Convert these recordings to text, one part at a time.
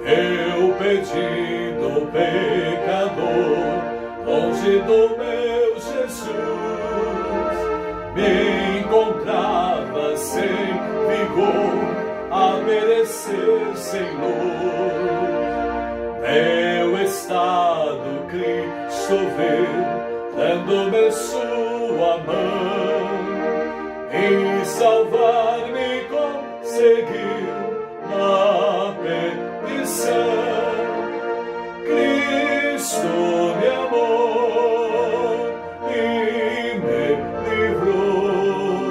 Eu, perdido pecador, longe do meu Jesus, me encontrava sem vigor, a merecer sem luz. Meu estado Cristo veio, dando-me sua mão, e salvar-me conseguiu na perdição. Cristo me amou e me livrou.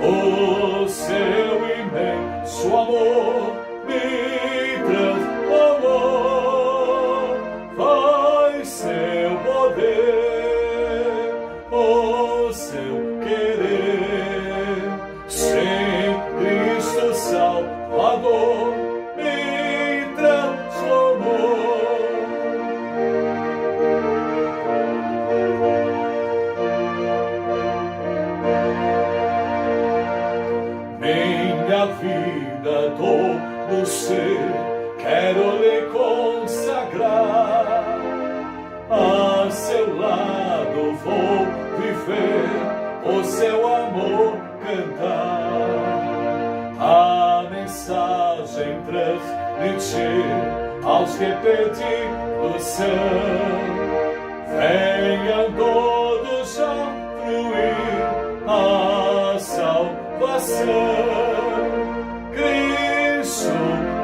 O seu imenso amor me transformou. Vai seu poder, o seu querer, sem Cristo Salvador me transformou. Minha vida, todo ser, quero lhe consagrar. A seu lado vou viver, o seu amor cantar. A mensagem transmitir aos que perdidos são. Venham todos a fruir a salvação. Cristo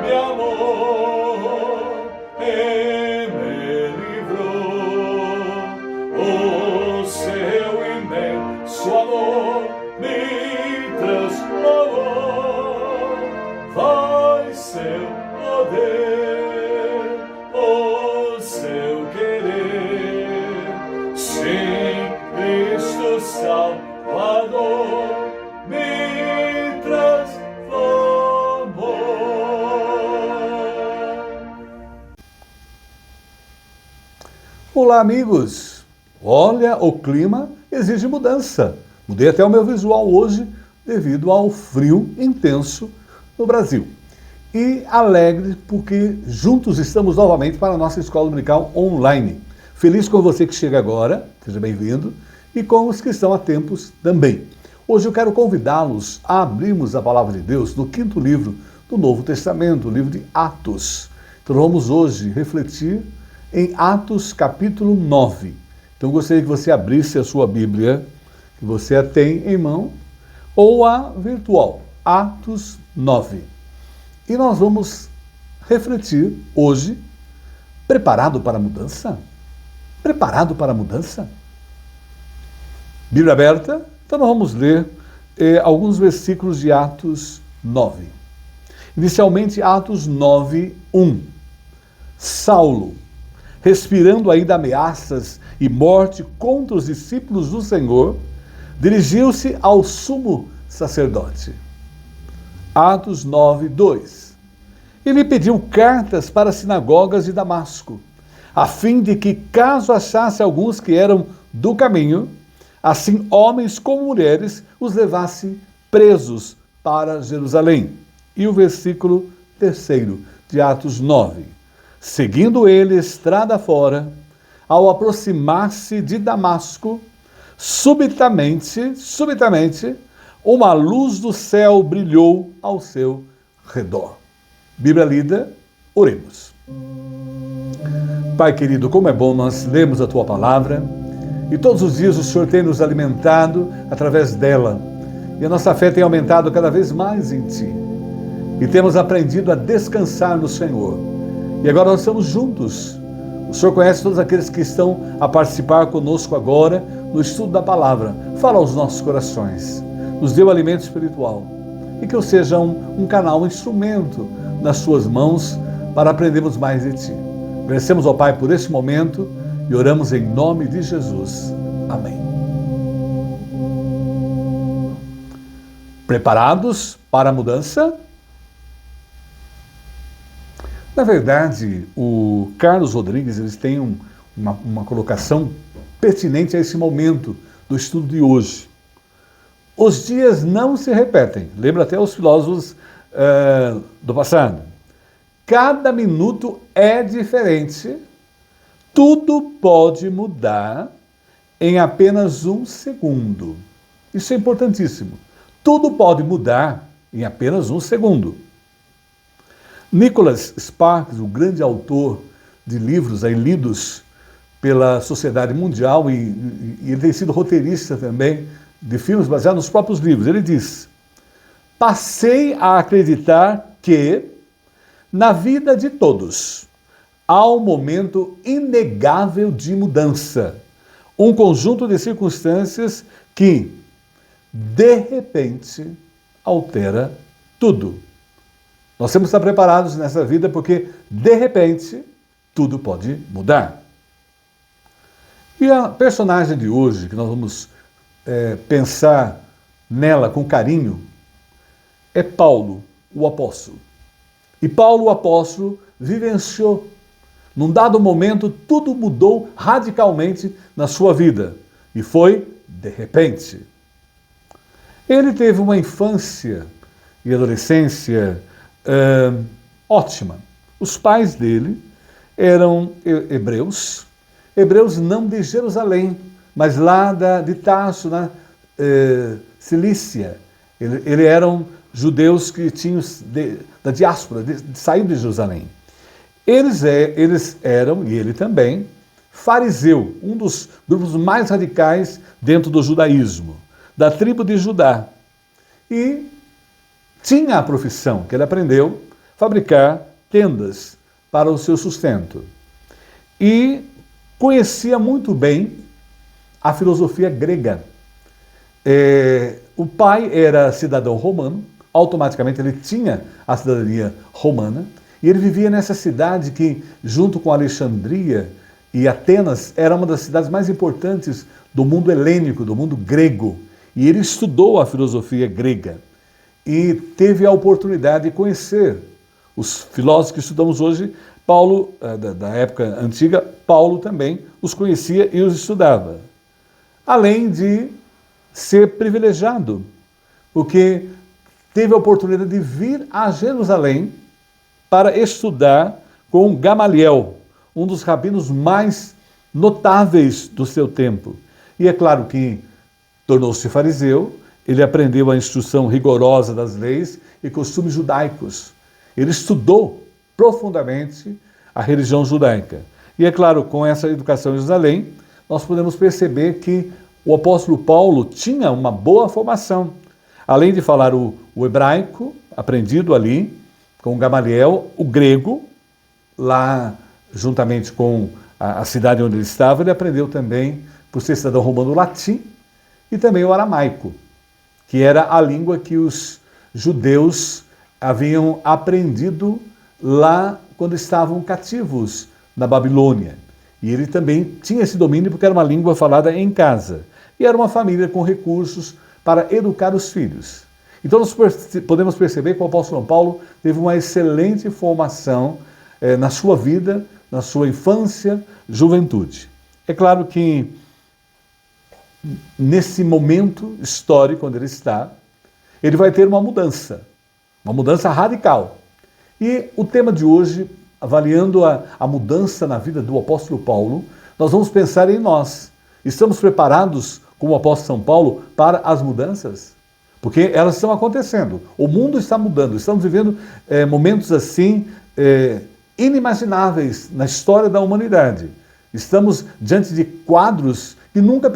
me amou e me livrou. O seu imenso amor me transformou. Vai seu poder, o seu querer, sim, Cristo Salvador me transformou. Olá, amigos! Olha, o clima exige mudança. Mudei até o meu visual hoje devido ao frio intenso no Brasil. E alegre porque juntos estamos novamente para a nossa escola dominical online. Feliz com você que chega agora, seja bem-vindo, e com os que estão há tempos também. Hoje eu quero convidá-los a abrirmos a Palavra de Deus no 5º livro do Novo Testamento, o livro de Atos. Então vamos hoje refletir em Atos capítulo 9. Então eu gostaria que você abrisse a sua Bíblia, que você a tem em mão, ou a virtual, Atos 9. E nós vamos refletir hoje, preparado para a mudança? Preparado para a mudança? Bíblia aberta? Então nós vamos ler alguns versículos de Atos 9. Inicialmente, Atos 9, 1. Saulo, respirando ainda ameaças e morte contra os discípulos do Senhor, dirigiu-se ao sumo sacerdote. Atos 9, 2. Ele pediu cartas para as sinagogas de Damasco, a fim de que, caso achasse alguns que eram do caminho, assim homens como mulheres os levasse presos para Jerusalém. E o versículo 3 de Atos 9. Seguindo ele estrada fora, ao aproximar-se de Damasco, subitamente, uma luz do céu brilhou ao seu redor. Bíblia lida, oremos. Pai querido, como é bom nós lermos a Tua Palavra, e todos os dias o Senhor tem nos alimentado através dela, e a nossa fé tem aumentado cada vez mais em Ti, e temos aprendido a descansar no Senhor, e agora nós estamos juntos. O Senhor conhece todos aqueles que estão a participar conosco agora no estudo da Palavra. Fala aos nossos corações, nos dê o alimento espiritual, e que eu seja um canal, um instrumento nas Suas mãos para aprendermos mais de Ti. Agradecemos ao Pai por este momento e oramos em nome de Jesus. Amém. Preparados para a mudança? Na verdade, o Carlos Rodrigues eles têm uma colocação pertinente a esse momento do estudo de hoje. Os dias não se repetem. Lembra até os filósofos do passado. cada minuto é diferente, tudo pode mudar em apenas um segundo. Isso é importantíssimo. Tudo pode mudar em apenas um segundo. Nicholas Sparks, o grande autor de livros aí lidos pela sociedade mundial, e ele tem sido roteirista também de filmes baseados nos próprios livros. Ele diz: passei a acreditar que, na vida de todos, há um momento inegável de mudança, um conjunto de circunstâncias que, de repente, altera tudo. Nós temos que estar preparados nessa vida porque, de repente, tudo pode mudar. E a personagem de hoje, que nós vamos pensar nela com carinho, é Paulo, o apóstolo. E Paulo, o apóstolo, vivenciou. Num dado momento, tudo mudou radicalmente na sua vida. E foi de repente. Ele teve uma infância e adolescência ótima. Os pais dele eram hebreus não de Jerusalém, mas lá de Tarso, na Cilícia. Eles eram judeus que tinham da diáspora, saíram de Jerusalém. Eles eram, e ele também, fariseu, um dos grupos mais radicais dentro do judaísmo, da tribo de Judá. E tinha a profissão que ele aprendeu, fabricar tendas para o seu sustento. E conhecia muito bem a filosofia grega. O pai era cidadão romano, automaticamente ele tinha a cidadania romana, e ele vivia nessa cidade que, junto com Alexandria e Atenas, era uma das cidades mais importantes do mundo helênico, do mundo grego. E ele estudou a filosofia grega e teve a oportunidade de conhecer os filósofos que estudamos hoje. Paulo, da época antiga, Paulo também os conhecia e os estudava. Além de ser privilegiado, porque teve a oportunidade de vir a Jerusalém para estudar com Gamaliel, um dos rabinos mais notáveis do seu tempo. E é claro que tornou-se fariseu, ele aprendeu a instrução rigorosa das leis e costumes judaicos. Ele estudou profundamente a religião judaica. E é claro, com essa educação em Jerusalém, nós podemos perceber que o apóstolo Paulo tinha uma boa formação. Além de falar o hebraico, aprendido ali, com Gamaliel, o grego, lá juntamente com a cidade onde ele estava, ele aprendeu também, por ser cidadão romano, o latim e também o aramaico, que era a língua que os judeus haviam aprendido lá quando estavam cativos na Babilônia. E ele também tinha esse domínio porque era uma língua falada em casa. E era uma família com recursos para educar os filhos. Então nós podemos perceber que o apóstolo Paulo teve uma excelente formação na sua vida, na sua infância, juventude. É claro que nesse momento histórico onde ele está, ele vai ter uma mudança radical. E o tema de hoje, avaliando a mudança na vida do apóstolo Paulo, nós vamos pensar em nós. Estamos preparados, como o apóstolo São Paulo, para as mudanças? Porque elas estão acontecendo. O mundo está mudando. Estamos vivendo momentos assim inimagináveis na história da humanidade. Estamos diante de quadros que nunca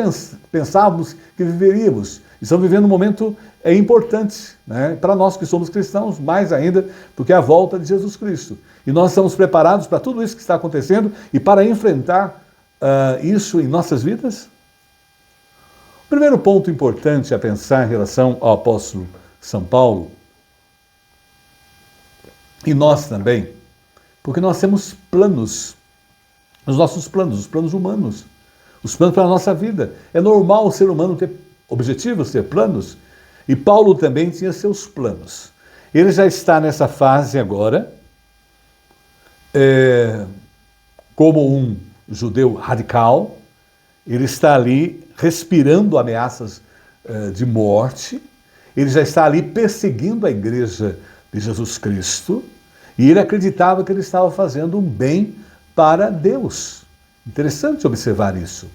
pensávamos que viveríamos. Estamos vivendo um momento importante, né, para nós que somos cristãos, mais ainda, porque é a volta de Jesus Cristo. E nós estamos preparados para tudo isso que está acontecendo e para enfrentar isso em nossas vidas? O primeiro ponto importante a pensar em relação ao apóstolo São Paulo, e nós também, porque nós temos planos, os nossos planos, os planos humanos, os planos para a nossa vida. É normal o ser humano ter objetivos, ter planos, e Paulo também tinha seus planos. Ele já está nessa fase agora, como um judeu radical, ele está ali respirando ameaças de morte, ele já está ali perseguindo a igreja de Jesus Cristo, E ele acreditava que ele estava fazendo um bem para Deus. Interessante observar isso.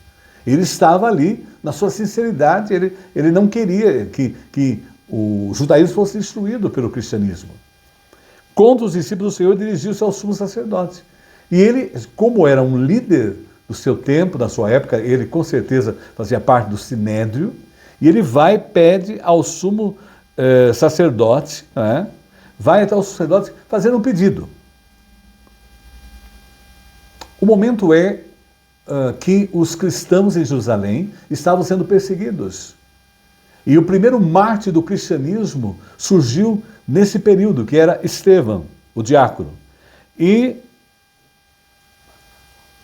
Ele estava ali na sua sinceridade, ele não queria que o judaísmo fosse destruído pelo cristianismo. Contra os discípulos do Senhor, dirigiu-se ao sumo sacerdote. E ele, como era um líder do seu tempo, da sua época, ele com certeza fazia parte do sinédrio, e ele vai e pede ao sumo sacerdote, né? Vai até o sacerdote fazendo um pedido. O momento é que os cristãos em Jerusalém estavam sendo perseguidos. E o primeiro mártir do cristianismo surgiu nesse período, que era Estevão, o diácono. E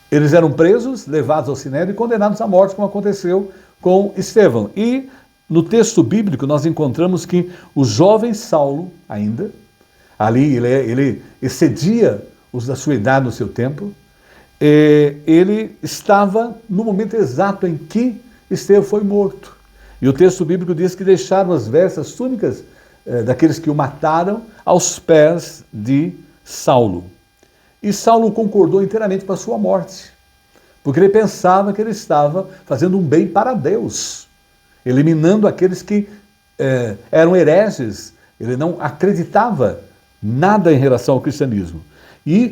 eles eram presos, levados ao sinédrio e condenados à morte, como aconteceu com Estevão. E no texto bíblico nós encontramos que o jovem Saulo, ainda, ali ele excedia os da sua idade no seu tempo, ele estava no momento exato em que Estevão foi morto. E o texto bíblico diz que deixaram as vestes, as túnicas daqueles que o mataram aos pés de Saulo. E Saulo concordou inteiramente com a sua morte, porque ele pensava que ele estava fazendo um bem para Deus, eliminando aqueles que eram hereges. Ele não acreditava nada em relação ao cristianismo.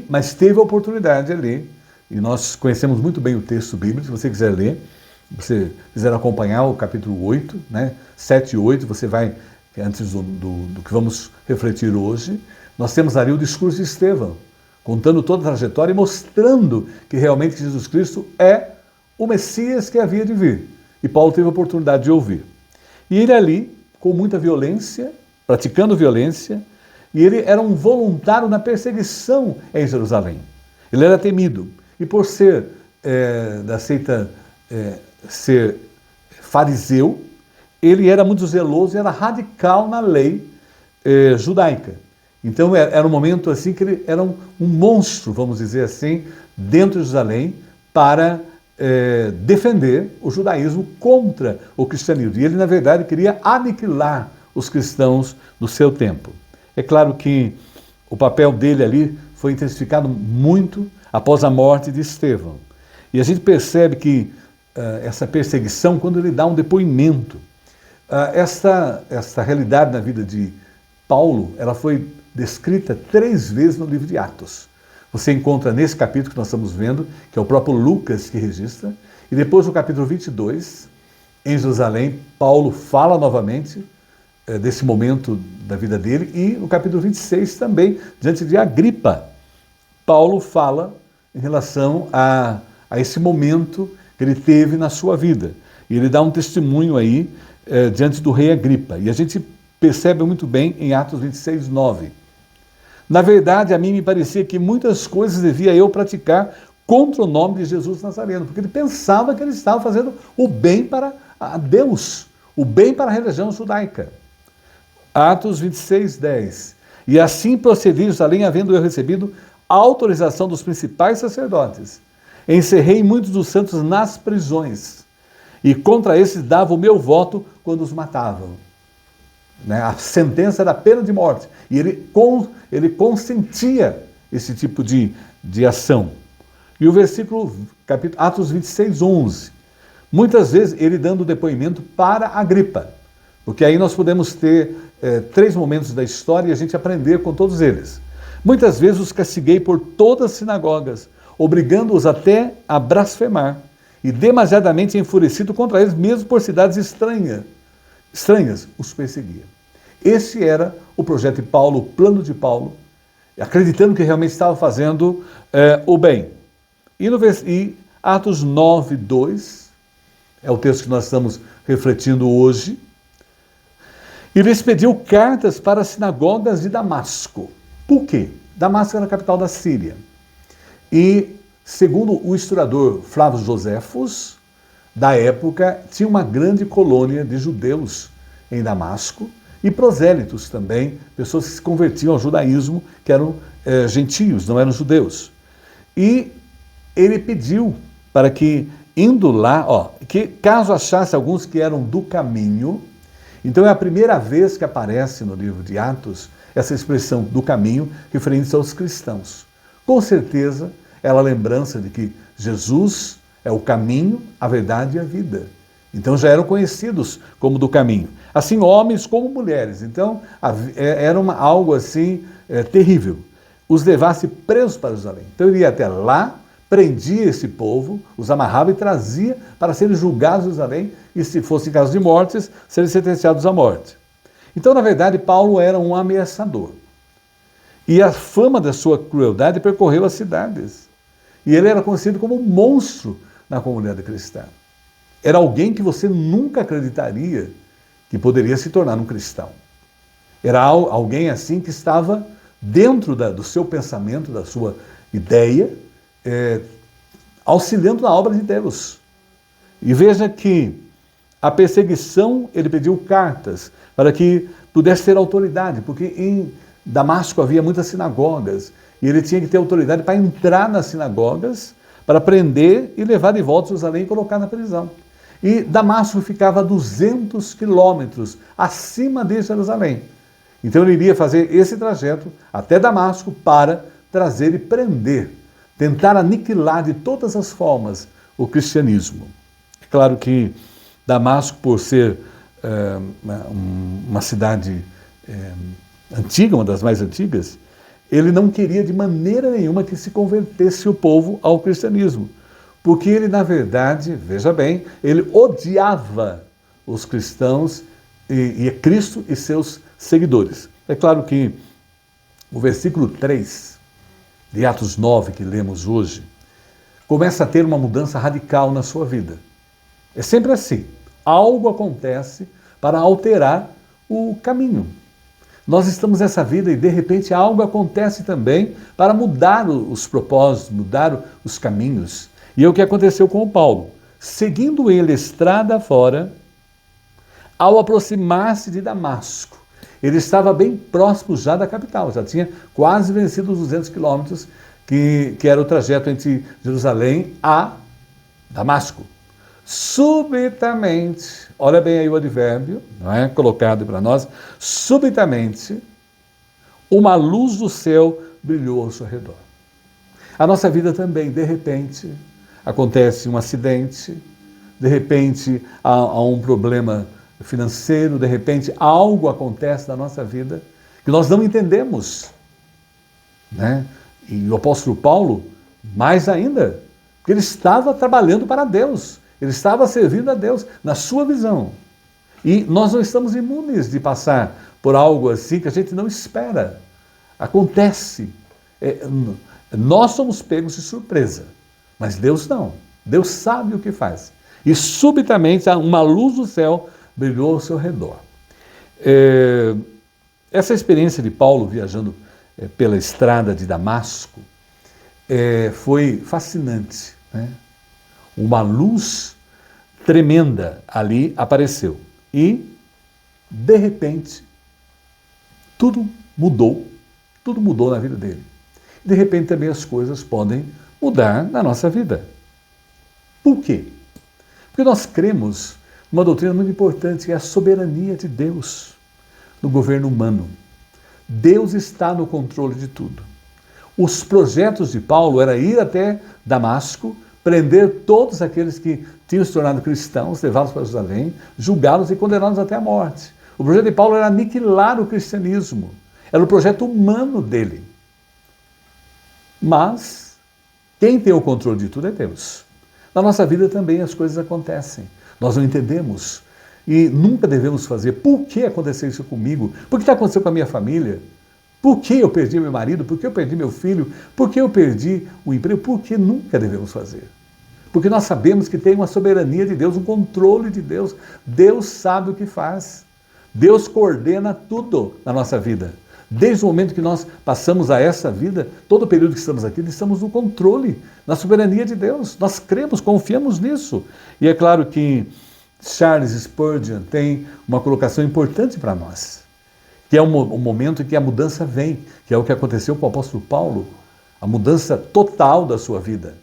Mas teve a oportunidade ali, e nós conhecemos muito bem o texto bíblico, se você quiser ler, se você quiser acompanhar o capítulo 8, né, 7 e 8, você vai, antes do que vamos refletir hoje, nós temos ali o discurso de Estevão, contando toda a trajetória e mostrando que realmente Jesus Cristo é o Messias que havia de vir. E Paulo teve a oportunidade de ouvir. E ele ali, com muita violência, praticando violência, e ele era um voluntário na perseguição em Jerusalém. Ele era temido. E por ser da seita, ser fariseu, ele era muito zeloso e era radical na lei judaica. Então era um momento assim que ele era um monstro, vamos dizer assim, dentro de Jerusalém, para defender o judaísmo contra o cristianismo. E ele, na verdade, queria aniquilar os cristãos do seu tempo. É claro que o papel dele ali foi intensificado muito após a morte de Estevão. E a gente percebe que essa perseguição, quando ele dá um depoimento, essa realidade na vida de Paulo, ela foi descrita 3 vezes no livro de Atos. Você encontra nesse capítulo que nós estamos vendo, que é o próprio Lucas que registra, e depois no capítulo 22, em Jerusalém, Paulo fala novamente desse momento da vida dele, e no capítulo 26 também, diante de Agripa, Paulo fala em relação a esse momento que ele teve na sua vida. E ele dá um testemunho aí diante do rei Agripa. E a gente percebe muito bem em Atos 26, 9. Na verdade, a mim me parecia que muitas coisas devia eu praticar contra o nome de Jesus Nazareno, porque ele pensava que ele estava fazendo o bem para Deus, o bem para a religião judaica. Atos 26, 10. E assim procedi em Jerusalém, havendo eu recebido a autorização dos principais sacerdotes. Encerrei muitos dos santos nas prisões, e contra esses dava o meu voto quando os matavam. A sentença era a pena de morte, e ele consentia esse tipo de ação. E o versículo, capítulo, Atos 26, 11. Muitas vezes ele dando depoimento para Agripa, porque aí nós podemos ter 3 momentos da história e a gente aprender com todos eles. Muitas vezes os castiguei por todas as sinagogas, obrigando-os até a blasfemar, e demasiadamente enfurecido contra eles, mesmo por cidades estranhas, os perseguia. Esse era o projeto de Paulo, o plano de Paulo, acreditando que realmente estava fazendo o bem. E Atos 9, 2, é o texto que nós estamos refletindo hoje, ele expediu cartas para as sinagogas de Damasco. Por quê? Damasco era a capital da Síria. E, segundo o historiador Flávio Joséfos, da época, tinha uma grande colônia de judeus em Damasco e prosélitos também, pessoas que se convertiam ao judaísmo, que eram gentios, não eram judeus. E ele pediu para que, indo lá, que caso achasse alguns que eram do caminho, então é a primeira vez que aparece no livro de Atos essa expressão do caminho referente aos cristãos. Com certeza, ela é a lembrança de que Jesus é o caminho, a verdade e a vida. Então já eram conhecidos como do caminho. Assim, homens como mulheres. Então, era algo assim terrível. Os levasse presos para Jerusalém. Então ele ia até lá, prendia esse povo, os amarrava e trazia para serem julgados em Jerusalém e, se fosse em caso de mortes, serem sentenciados à morte. Então, na verdade, Paulo era um ameaçador. E a fama da sua crueldade percorreu as cidades. E ele era conhecido como um monstro na comunidade cristã. Era alguém que você nunca acreditaria que poderia se tornar um cristão. Era alguém assim que estava dentro do seu pensamento, da sua ideia, auxiliando na obra de Deus. E veja que a perseguição, ele pediu cartas para que pudesse ter autoridade, porque em Damasco havia muitas sinagogas, e ele tinha que ter autoridade para entrar nas sinagogas, para prender e levar de volta a Jerusalém e colocar na prisão. E Damasco ficava a 200 quilômetros acima de Jerusalém. Então ele iria fazer esse trajeto até Damasco para trazer e prender, tentar aniquilar de todas as formas o cristianismo. É claro que Damasco, por ser uma cidade antiga, uma das mais antigas, ele não queria de maneira nenhuma que se convertesse o povo ao cristianismo. Porque ele, na verdade, veja bem, ele odiava os cristãos e Cristo e seus seguidores. É claro que o versículo 3 de Atos 9, que lemos hoje, começa a ter uma mudança radical na sua vida. É sempre assim. Algo acontece para alterar o caminho. Nós estamos nessa vida e, de repente, algo acontece também para mudar os propósitos, mudar os caminhos. E é o que aconteceu com o Paulo. Seguindo ele estrada fora, ao aproximar-se de Damasco, ele estava bem próximo já da capital, já tinha quase vencido os 200 quilômetros, que era o trajeto entre Jerusalém a Damasco. Subitamente, olha bem aí o advérbio, não é? Colocado para nós, subitamente, uma luz do céu brilhou ao seu redor. A nossa vida também, de repente, acontece um acidente, de repente há um problema financeiro, de repente algo acontece na nossa vida que nós não entendemos, né? E o apóstolo Paulo, mais ainda, porque ele estava trabalhando para Deus, ele estava servindo a Deus na sua visão. E nós não estamos imunes de passar por algo assim que a gente não espera. Acontece. Nós somos pegos de surpresa, mas Deus não. Deus sabe o que faz. E subitamente uma luz do céu brilhou ao seu redor. Essa experiência de Paulo viajando pela estrada de Damasco foi fascinante, né? Uma luz tremenda ali apareceu e, de repente, tudo mudou na vida dele. De repente também as coisas podem mudar na nossa vida. Por quê? Porque nós cremos numa doutrina muito importante, que é a soberania de Deus no governo humano. Deus está no controle de tudo. Os projetos de Paulo era ir até Damasco, prender todos aqueles que tinham se tornado cristãos, levá-los para Jerusalém, julgá-los e condená-los até a morte. O projeto de Paulo era aniquilar o cristianismo. Era o projeto humano dele. Mas quem tem o controle de tudo é Deus. Na nossa vida também as coisas acontecem. Nós não entendemos e nunca devemos fazer. Por que aconteceu isso comigo? Por que está acontecendo com a minha família? Por que eu perdi meu marido? Por que eu perdi meu filho? Por que eu perdi o emprego? Por que nunca devemos fazer? Porque nós sabemos que tem uma soberania de Deus, um controle de Deus. Deus sabe o que faz. Deus coordena tudo na nossa vida. Desde o momento que nós passamos a essa vida, todo o período que estamos aqui, estamos no controle, na soberania de Deus. Nós cremos, confiamos nisso. E é claro que Charles Spurgeon tem uma colocação importante para nós, que é um momento em que a mudança vem, que é o que aconteceu com o apóstolo Paulo, a mudança total da sua vida.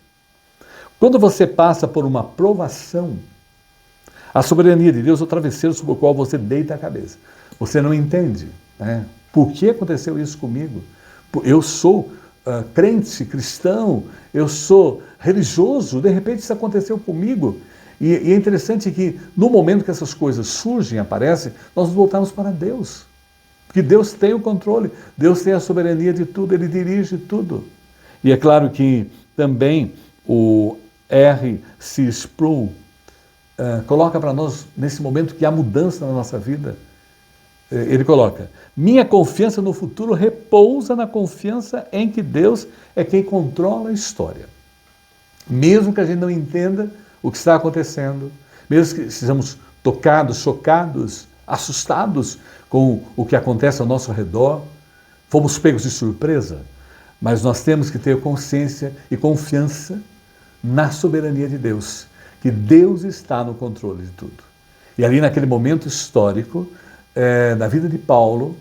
Quando você passa por uma provação, a soberania de Deus é o travesseiro sobre o qual você deita a cabeça. Você não entende, né? Por que aconteceu isso comigo? Eu sou crente, cristão, eu sou religioso, de repente isso aconteceu comigo. E é interessante que no momento que essas coisas surgem, aparecem, nós voltamos para Deus. Porque Deus tem o controle, Deus tem a soberania de tudo, Ele dirige tudo. E é claro que também o R.C. Sproul coloca para nós, nesse momento que há mudança na nossa vida, ele coloca: minha confiança no futuro repousa na confiança em que Deus é quem controla a história. Mesmo que a gente não entenda o que está acontecendo, mesmo que sejamos tocados, chocados, assustados com o que acontece ao nosso redor, fomos pegos de surpresa, mas nós temos que ter consciência e confiança na soberania de Deus, que Deus está no controle de tudo. E ali naquele momento histórico, na vida de Paulo,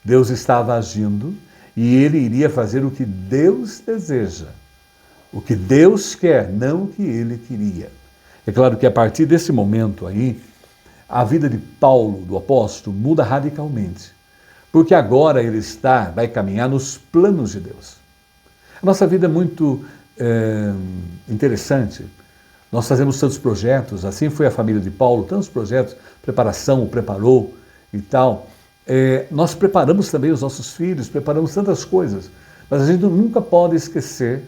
Deus estava agindo e ele iria fazer o que Deus deseja, o que Deus quer, não o que ele queria. É claro que a partir desse momento aí, a vida de Paulo, do apóstolo, muda radicalmente, porque agora ele vai caminhar nos planos de Deus. A nossa vida é muito interessante. Nós fazemos tantos projetos, assim foi a família de Paulo, tantos projetos, preparação, preparou e tal. Nós preparamos também os nossos filhos, preparamos tantas coisas, mas a gente nunca pode esquecer,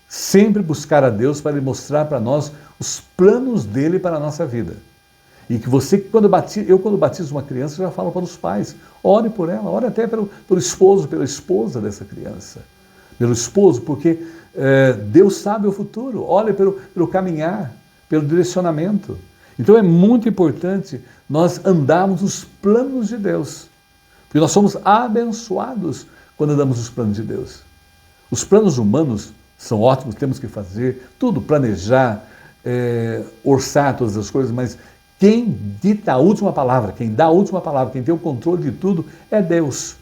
sempre buscar a Deus para Ele mostrar para nós os planos dele para a nossa vida. E que você, quando batizo uma criança, já falo para os pais, ore por ela, ore até pelo esposo, pela esposa dessa criança, pelo esposo, porque Deus sabe o futuro, olhe pelo caminhar, pelo direcionamento. Então é muito importante nós andarmos nos planos de Deus, porque nós somos abençoados quando andamos nos planos de Deus. Os planos humanos são ótimos, temos que fazer tudo, planejar, orçar todas as coisas, mas quem dita a última palavra, quem dá a última palavra, quem tem o controle de tudo é Deus.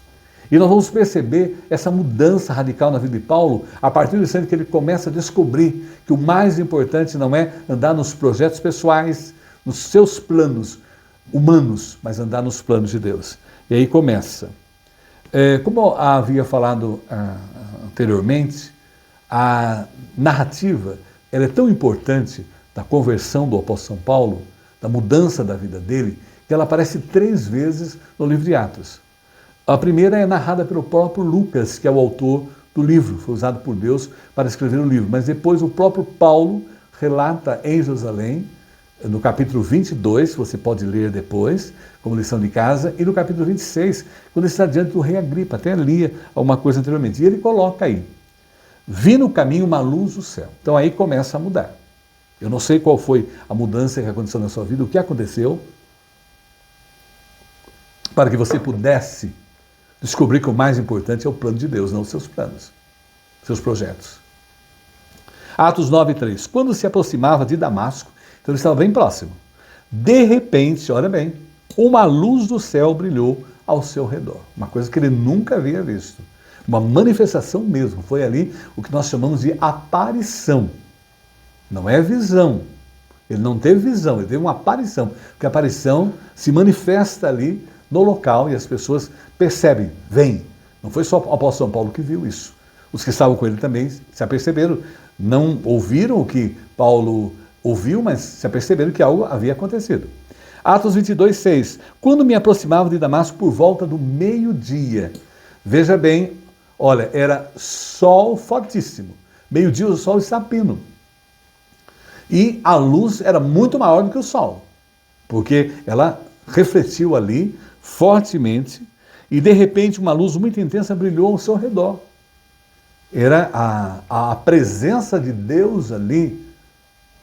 E nós vamos perceber essa mudança radical na vida de Paulo a partir do instante que ele começa a descobrir que o mais importante não é andar nos projetos pessoais, nos seus planos humanos, mas andar nos planos de Deus. E aí começa. Como eu havia falado anteriormente, a narrativa ela é tão importante da conversão do apóstolo São Paulo, da mudança da vida dele, que ela aparece 3 vezes no livro de Atos. A primeira é narrada pelo próprio Lucas, que é o autor do livro, foi usado por Deus para escrever o livro, mas depois o próprio Paulo relata em Jerusalém, no capítulo 22, você pode ler depois, como lição de casa, e no capítulo 26, quando ele está diante do rei Agripa, até lia alguma coisa anteriormente, e ele coloca aí: vi no caminho uma luz do céu. Então aí começa a mudar. Eu não sei qual foi a mudança que aconteceu na sua vida, o que aconteceu, para que você pudesse descobrir que o mais importante é o plano de Deus, não os seus planos, seus projetos. Atos 9:3. Quando se aproximava de Damasco, então ele estava bem próximo, de repente, olha bem, uma luz do céu brilhou ao seu redor. Uma coisa que ele nunca havia visto. Uma manifestação mesmo. Foi ali o que nós chamamos de aparição. Não é visão. Ele não teve visão, ele teve uma aparição. Porque a aparição se manifesta ali no local e as pessoas percebem, vêm. Não foi só o apóstolo São Paulo que viu isso. Os que estavam com ele também se aperceberam. Não ouviram o que Paulo ouviu, mas se aperceberam que algo havia acontecido. Atos 22:6. Quando me aproximava de Damasco por volta do meio-dia. Veja bem, olha, era sol fortíssimo. Meio-dia o sol está a pino. E a luz era muito maior do que o sol, porque ela refletiu ali fortemente e de repente uma luz muito intensa brilhou ao seu redor. Era a presença de Deus ali,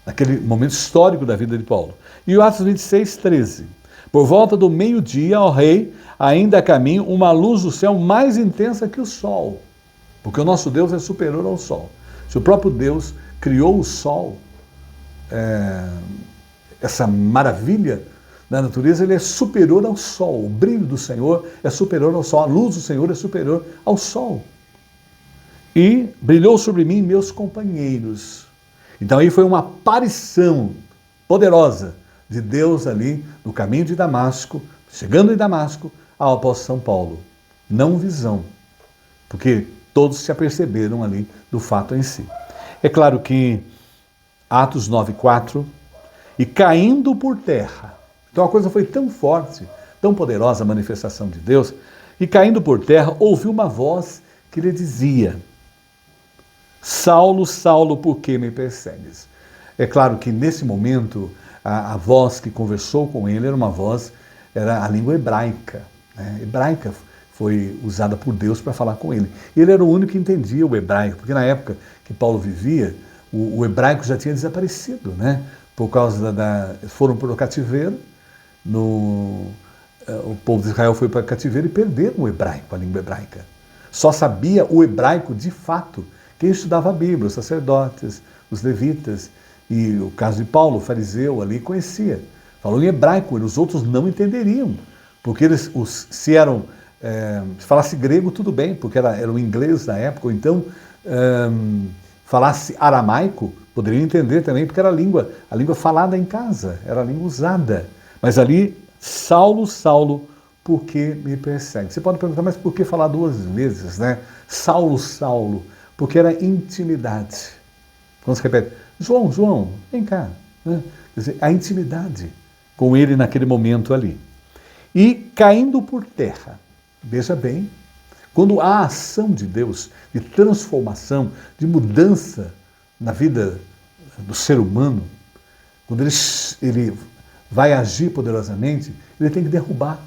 naquele momento histórico da vida de Paulo. E o Atos 26:13. Por volta do meio-dia, ó rei, ainda a caminho, uma luz do céu mais intensa que o sol. Porque o nosso Deus é superior ao sol. Se o próprio Deus criou o sol, essa maravilha da natureza, ele é superior ao sol. O brilho do Senhor é superior ao sol. A luz do Senhor é superior ao sol. E brilhou sobre mim meus companheiros. Então aí foi uma aparição poderosa de Deus ali no caminho de Damasco, chegando em Damasco ao apóstolo São Paulo. não visão, porque todos se aperceberam ali do fato em si. É claro que Atos 9:4, e caindo por terra. Então a coisa foi tão forte, tão poderosa a manifestação de Deus, e caindo por terra, ouviu uma voz que lhe dizia: Saulo, Saulo, por que me persegues? É claro que nesse momento a voz que conversou com ele era uma voz, era a língua hebraica. Né? Hebraica foi usada por Deus para falar com ele. Ele era o único que entendia o hebraico, porque na época que Paulo vivia, o hebraico já tinha desaparecido, né? Por causa foram para o cativeiro, o povo de Israel foi para o cativeiro e perderam o hebraico, a língua hebraica. Só sabia o hebraico de fato quem estudava a Bíblia, os sacerdotes, os levitas, e o caso de Paulo, o fariseu ali, conhecia. Falou em hebraico, os outros não entenderiam, porque eles, se falasse grego, tudo bem, porque era o inglês na época, ou então falasse aramaico, poderiam entender também, porque era a língua falada em casa, era a língua usada. Mas ali, Saulo, Saulo, por que me persegue? Você pode perguntar, mas por que falar duas vezes, né? Saulo, Saulo, porque era intimidade. Quando se repete, João, João, vem cá. Né? Quer dizer, a intimidade com ele naquele momento ali. E caindo por terra, veja bem, quando há ação de Deus, de transformação, de mudança na vida do ser humano, quando ele vai agir poderosamente, ele tem que derrubar.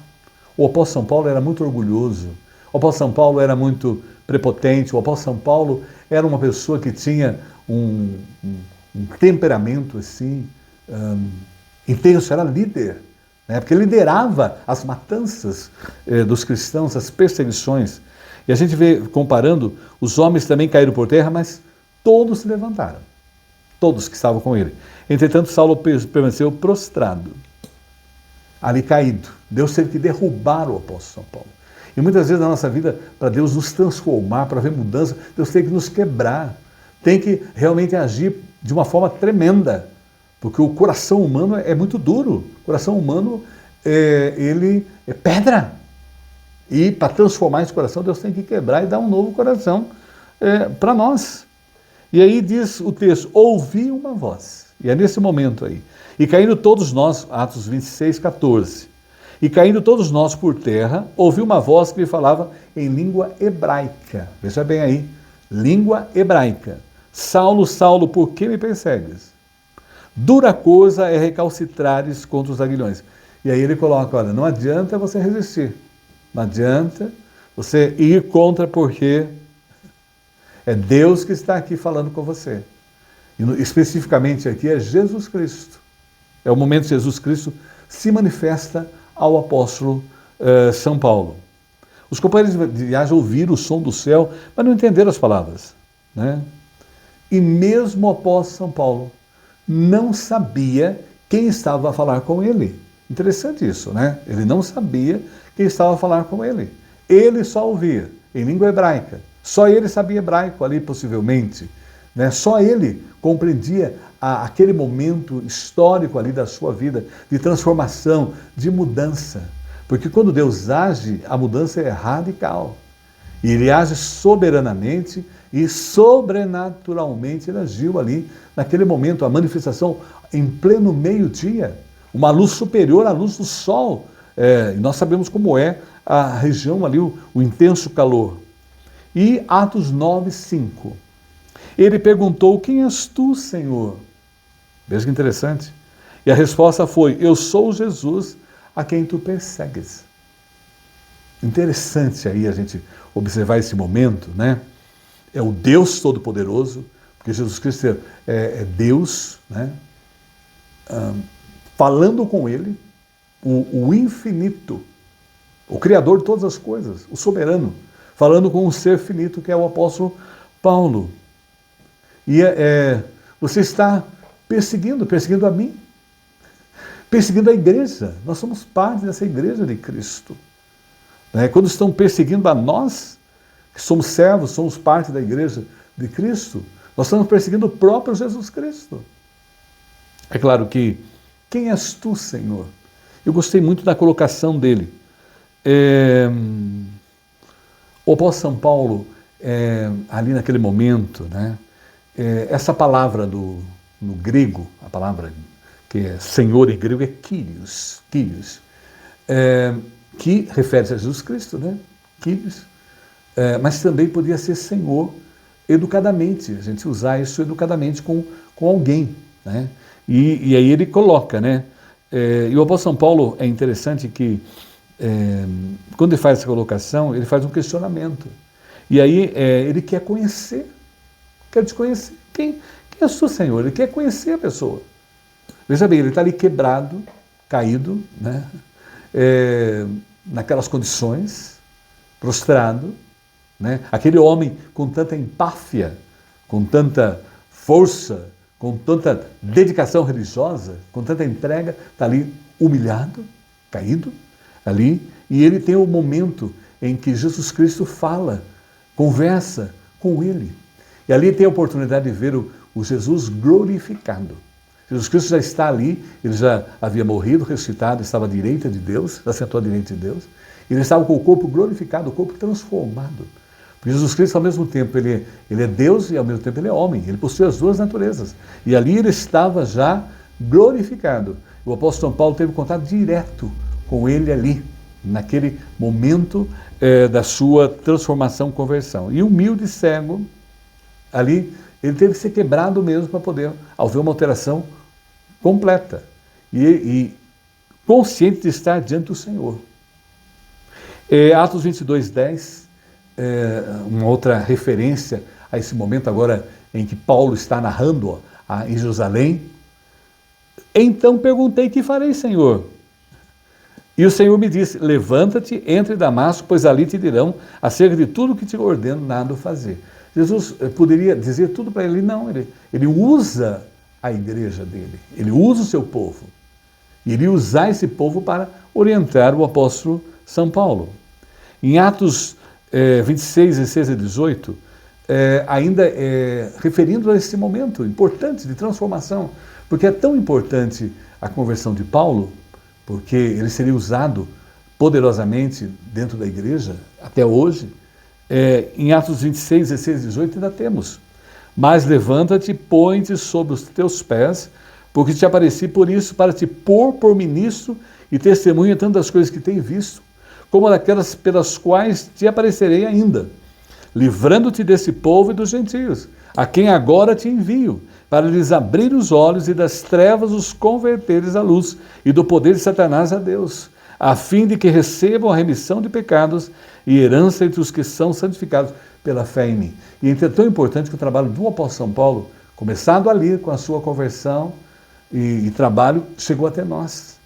O apóstolo São Paulo era muito orgulhoso, o apóstolo São Paulo era muito prepotente, o apóstolo São Paulo era uma pessoa que tinha um temperamento assim, intenso, era líder, né? Porque liderava as matanças dos cristãos, as perseguições. E a gente vê, comparando, os homens também caíram por terra, mas todos se levantaram, todos que estavam com ele. Entretanto, Saulo permaneceu prostrado, ali caído. Deus teve que derrubar o apóstolo São Paulo. E muitas vezes na nossa vida, para Deus nos transformar, para ver mudança, Deus tem que nos quebrar, tem que realmente agir de uma forma tremenda, porque o coração humano é muito duro, o coração humano ele é pedra. E para transformar esse coração, Deus tem que quebrar e dar um novo coração para nós. E aí diz o texto, ouvi uma voz. E é nesse momento aí. E caindo todos nós, Atos 26:14. E caindo todos nós por terra, ouvi uma voz que lhe falava em língua hebraica. Veja bem aí, língua hebraica. Saulo, Saulo, por que me persegues? Dura coisa é recalcitrares contra os aguilhões. E aí ele coloca, olha, não adianta você resistir. Não adianta você ir contra, porque é Deus que está aqui falando com você. E especificamente aqui é Jesus Cristo. É o momento que Jesus Cristo se manifesta ao apóstolo São Paulo. Os companheiros de viagem ouviram o som do céu, mas não entenderam as palavras. Né? E mesmo o apóstolo São Paulo não sabia quem estava a falar com ele. Interessante isso, né? Ele não sabia quem estava a falar com ele. Ele só ouvia em língua hebraica. Só ele sabia hebraico ali, possivelmente. Né? Só ele compreendia aquele momento histórico ali da sua vida, de transformação, de mudança. Porque quando Deus age, a mudança é radical. E ele age soberanamente e sobrenaturalmente ele agiu ali, naquele momento, a manifestação em pleno meio-dia, uma luz superior à luz do sol. E nós sabemos como é a região ali, o intenso calor. E Atos 9:5. Ele perguntou, quem és tu, Senhor? Veja que interessante. E a resposta foi, eu sou Jesus a quem tu persegues. Interessante aí a gente observar esse momento, né? É o Deus Todo-Poderoso, porque Jesus Cristo é Deus, né? Falando com ele, o infinito, o Criador de todas as coisas, o soberano, falando com um ser finito que é o apóstolo Paulo. E você está perseguindo a mim, perseguindo a igreja. Nós somos parte dessa igreja de Cristo. Quando estão perseguindo a nós, que somos servos, somos parte da igreja de Cristo, nós estamos perseguindo o próprio Jesus Cristo. É claro que, quem és tu, Senhor? Eu gostei muito da colocação dele. O apóstolo São Paulo, ali naquele momento, né, essa palavra no grego, a palavra que é Senhor em grego é Kyrios, que refere-se a Jesus Cristo, né? Kyrios, mas também podia ser Senhor educadamente, a gente usar isso educadamente com alguém, né? E aí ele coloca, né? E o apóstolo São Paulo é interessante que, quando ele faz essa colocação, ele faz um questionamento. E aí ele quer conhecer, quer te conhecer. Quem é o seu Senhor? Ele quer conhecer a pessoa. Veja bem, ele está ali quebrado, caído, né? Naquelas condições, prostrado, né? Aquele homem com tanta empáfia, com tanta força, com tanta dedicação religiosa, com tanta entrega, está ali humilhado, caído, ali, e ele tem o momento em que Jesus Cristo fala, conversa com ele. E ali tem a oportunidade de ver o Jesus glorificado. Jesus Cristo já está ali, ele já havia morrido, ressuscitado, estava à direita de Deus, já sentou à direita de Deus. Ele estava com o corpo glorificado, o corpo transformado. Porque Jesus Cristo, ao mesmo tempo, ele é Deus e ao mesmo tempo ele é homem. Ele possui as duas naturezas. E ali ele estava já glorificado. O apóstolo São Paulo teve contato direto com ele ali, naquele momento da sua transformação, conversão. E humilde cego, ali, ele teve que ser quebrado mesmo para poder haver uma alteração completa. E consciente de estar diante do Senhor. Atos 22:10, uma outra referência a esse momento agora em que Paulo está narrando em Jerusalém. Então perguntei: que farei, Senhor? E o Senhor me disse: levanta-te, entre em Damasco, pois ali te dirão acerca de tudo que te ordeno nada fazer. Jesus poderia dizer tudo para ele, não, ele usa a igreja dele, ele usa o seu povo. E ele usar esse povo para orientar o apóstolo São Paulo. Em Atos 26, 16 e 18, ainda referindo a esse momento importante de transformação, porque é tão importante a conversão de Paulo, porque ele seria usado poderosamente dentro da igreja até hoje. Em Atos 26, 16 e 18 ainda temos: mas levanta-te, põe-te sobre os teus pés, porque te apareci por isso, para te pôr por ministro e testemunha tanto das coisas que tenho visto, como daquelas pelas quais te aparecerei ainda, livrando-te desse povo e dos gentios, a quem agora te envio, para lhes abrir os olhos e das trevas os converteres à luz, e do poder de Satanás a Deus, a fim de que recebam a remissão de pecados e herança entre os que são santificados pela fé em mim. E é tão importante que o trabalho do apóstolo São Paulo, começado ali com a sua conversão e trabalho, chegou até nós.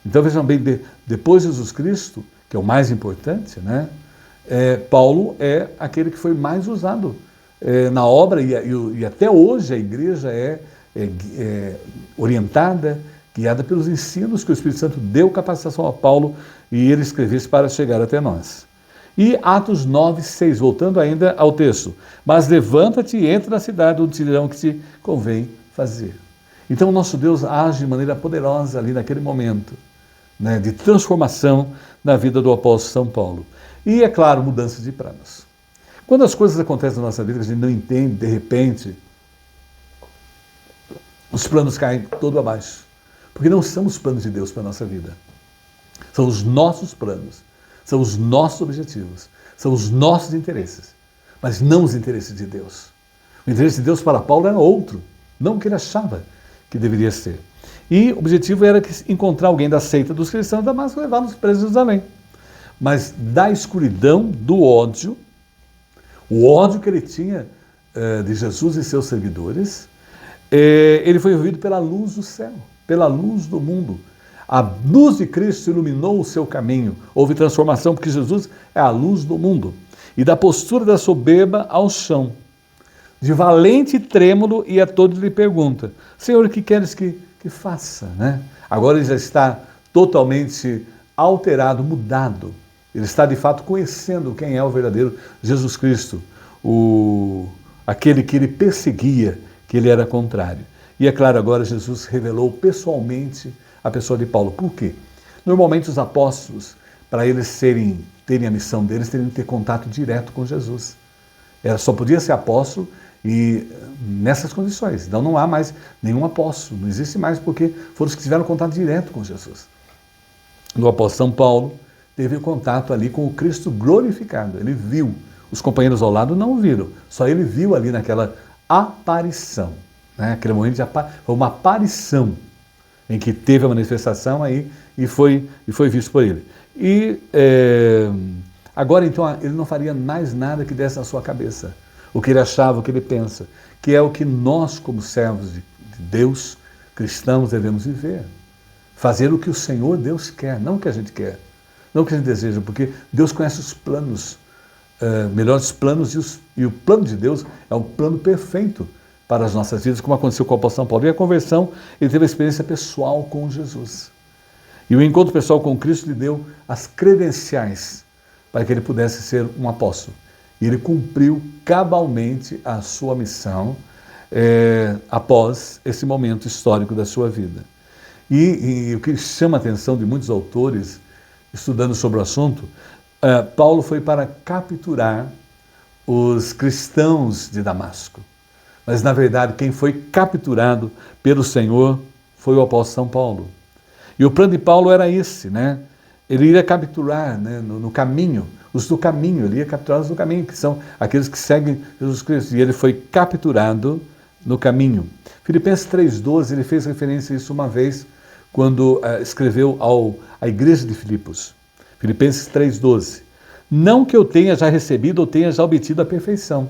Então vejam bem, depois de Jesus Cristo, que é o mais importante, né? Paulo é aquele que foi mais usado na obra, e até hoje a igreja é orientada, guiada pelos ensinos que o Espírito Santo deu capacitação a Paulo e ele escrevesse para chegar até nós. E Atos 9, 6, voltando ainda ao texto: mas levanta-te e entra na cidade onde te dirão que te convém fazer. Então o nosso Deus age de maneira poderosa ali naquele momento, né, de transformação na vida do apóstolo São Paulo. E, é claro, mudança de planos. Quando as coisas acontecem na nossa vida que a gente não entende, de repente, os planos caem todo abaixo. Porque não são os planos de Deus para a nossa vida. São os nossos planos, são os nossos objetivos, são os nossos interesses, mas não os interesses de Deus. O interesse de Deus para Paulo era outro, não o que ele achava que deveria ser. E o objetivo era encontrar alguém da seita dos cristãos de Damasco e levá-los presos a Jerusalém. Mas da escuridão, do ódio, o ódio que ele tinha de Jesus e seus seguidores, ele foi envolvido pela luz do céu, pela luz do mundo. A luz de Cristo iluminou o seu caminho. Houve transformação, porque Jesus é a luz do mundo. E da postura da soberba ao chão, de valente e trêmulo, e a todos lhe pergunta: Senhor, o que queres que faça? Né? Agora ele já está totalmente alterado, mudado. Ele está de fato conhecendo quem é o verdadeiro Jesus Cristo, aquele que ele perseguia, que ele era contrário. E é claro, agora Jesus revelou pessoalmente a pessoa de Paulo. Por quê? Normalmente os apóstolos, para eles terem a missão deles, teriam que ter contato direto com Jesus. Só podia ser apóstolo e nessas condições. Então não há mais nenhum apóstolo, não existe mais, porque foram os que tiveram contato direto com Jesus. O apóstolo São Paulo teve contato ali com o Cristo glorificado. Ele viu, os companheiros ao lado não viram, só ele viu ali naquela aparição. Né? Aquele momento foi uma aparição em que teve a manifestação aí e foi visto por ele. E agora então ele não faria mais nada que desse na sua cabeça, o que ele achava, o que ele pensa, que é o que nós como servos de Deus, cristãos, devemos viver. Fazer o que o Senhor Deus quer, não o que a gente quer, não o que a gente deseja, porque Deus conhece os planos, melhores planos, e o plano de Deus é um plano perfeito para as nossas vidas, como aconteceu com o apóstolo São Paulo. E a conversão, ele teve a experiência pessoal com Jesus. E o encontro pessoal com Cristo lhe deu as credenciais para que ele pudesse ser um apóstolo. E ele cumpriu cabalmente a sua missão após esse momento histórico da sua vida. E o que chama a atenção de muitos autores, estudando sobre o assunto, Paulo foi para capturar os cristãos de Damasco. Mas, na verdade, quem foi capturado pelo Senhor foi o apóstolo São Paulo. E o plano de Paulo era esse, né? Ele iria capturar, né, no caminho, os do caminho, ele ia capturar os do caminho, que são aqueles que seguem Jesus Cristo. E ele foi capturado no caminho. Filipenses 3,12, ele fez referência a isso uma vez, quando escreveu à igreja de Filipos. Filipenses 3,12. Não que eu tenha já recebido ou tenha já obtido a perfeição,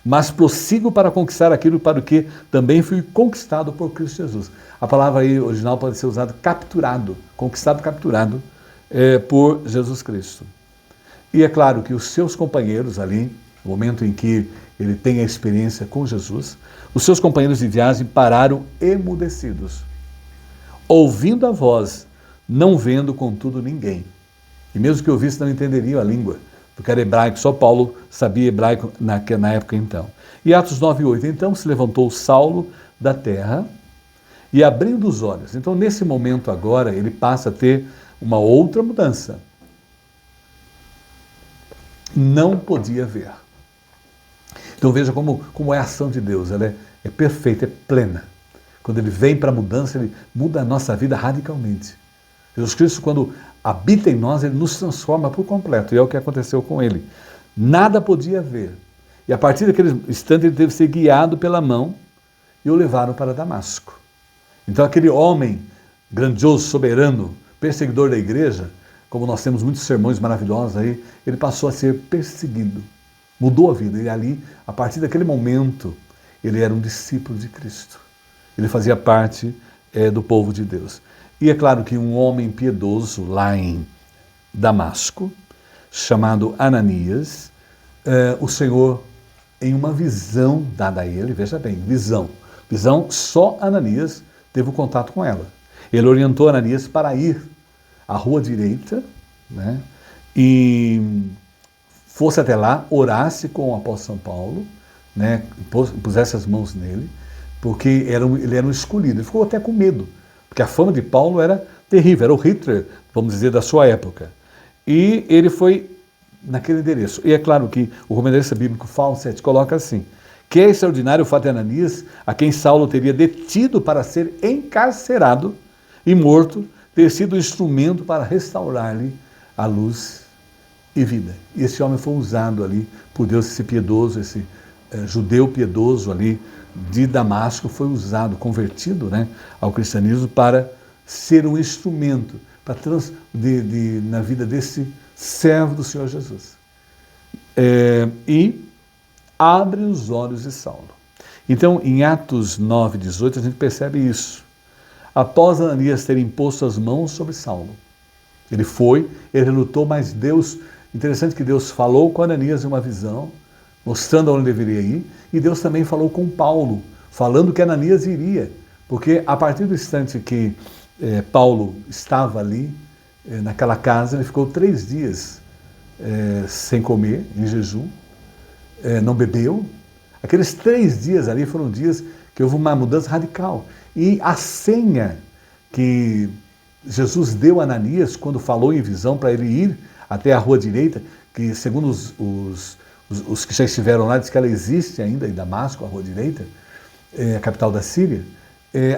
mas prossigo para conquistar aquilo para o que também fui conquistado por Cristo Jesus. A palavra aí original pode ser usada capturado, conquistado, capturado por Jesus Cristo. E é claro que os seus companheiros ali, no momento em que ele tem a experiência com Jesus, os seus companheiros de viagem pararam emudecidos, ouvindo a voz, não vendo contudo ninguém. E mesmo que ouvisse, não entenderiam a língua, porque era hebraico, só Paulo sabia hebraico na época então. E Atos 9:8, então se levantou Saulo da terra e abrindo os olhos. Então nesse momento agora ele passa a ter uma outra mudança. Não podia ver. Então veja como é a ação de Deus, ela é perfeita, é plena. Quando ele vem para a mudança, ele muda a nossa vida radicalmente. Jesus Cristo, quando habita em nós, ele nos transforma por completo, e é o que aconteceu com ele. Nada podia ver. E a partir daquele instante ele teve que ser guiado pela mão e o levaram para Damasco. Então aquele homem grandioso, soberano, perseguidor da igreja, como nós temos muitos sermões maravilhosos aí, ele passou a ser perseguido. Mudou a vida. E ali, a partir daquele momento, ele era um discípulo de Cristo. Ele fazia parte do povo de Deus. E é claro que um homem piedoso lá em Damasco, chamado Ananias, o Senhor, em uma visão dada a ele, veja bem, visão, só Ananias teve o contato com ela. Ele orientou Ananias para ir à rua direita, né, e fosse até lá, orasse com o apóstolo São Paulo, né, pusesse as mãos nele, porque ele era um escolhido. Ele ficou até com medo, porque a fama de Paulo era terrível, era o Hitler, vamos dizer, da sua época. E ele foi naquele endereço. E é claro que o comentarista bíblico Fawcett coloca assim, que é extraordinário o fato de Ananias, a quem Saulo teria detido para ser encarcerado e morto, ter sido instrumento para restaurar-lhe a luz e vida. E esse homem foi usado ali por Deus, esse piedoso, esse judeu piedoso ali de Damasco, foi usado, convertido, né, ao cristianismo para ser um instrumento na vida desse servo do Senhor Jesus. E abre os olhos de Saulo. Então, em Atos 9:18, a gente percebe isso. Após Ananias ter imposto as mãos sobre Saulo, ele relutou, mas Deus, interessante que Deus falou com Ananias em uma visão, mostrando onde deveria ir, e Deus também falou com Paulo, falando que Ananias iria, porque a partir do instante que Paulo estava ali, naquela casa, ele ficou 3 dias sem comer, em jejum, não bebeu. Aqueles 3 dias ali foram dias que houve uma mudança radical. E a senha que Jesus deu a Ananias quando falou em visão para ele ir até a rua direita, que segundo os que já estiveram lá, diz que ela existe ainda em Damasco, a rua direita, a capital da Síria.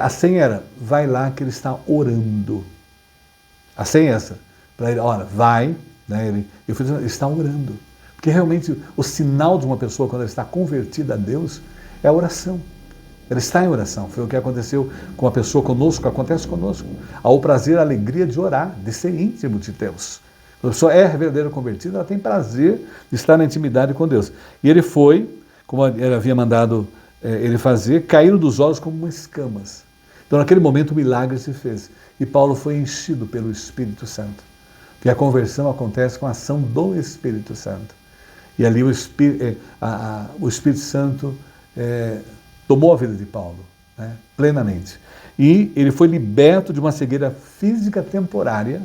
A senha era, vai lá que ele está orando. A senha é essa, para ele, olha, vai, né, ele está orando. Porque realmente o sinal de uma pessoa quando ela está convertida a Deus é a oração. Ela está em oração. Foi o que aconteceu com a pessoa conosco, acontece conosco. Há o prazer, a alegria de orar, de ser íntimo de Deus. Quando a pessoa é verdadeira convertida, ela tem prazer de estar na intimidade com Deus. E ele foi, como ele havia mandado ele fazer, caíram dos olhos como umas escamas. Então naquele momento o milagre se fez. E Paulo foi enchido pelo Espírito Santo. Porque a conversão acontece com a ação do Espírito Santo. E ali o Espírito Santo tomou a vida de Paulo, né, plenamente. E ele foi liberto de uma cegueira física temporária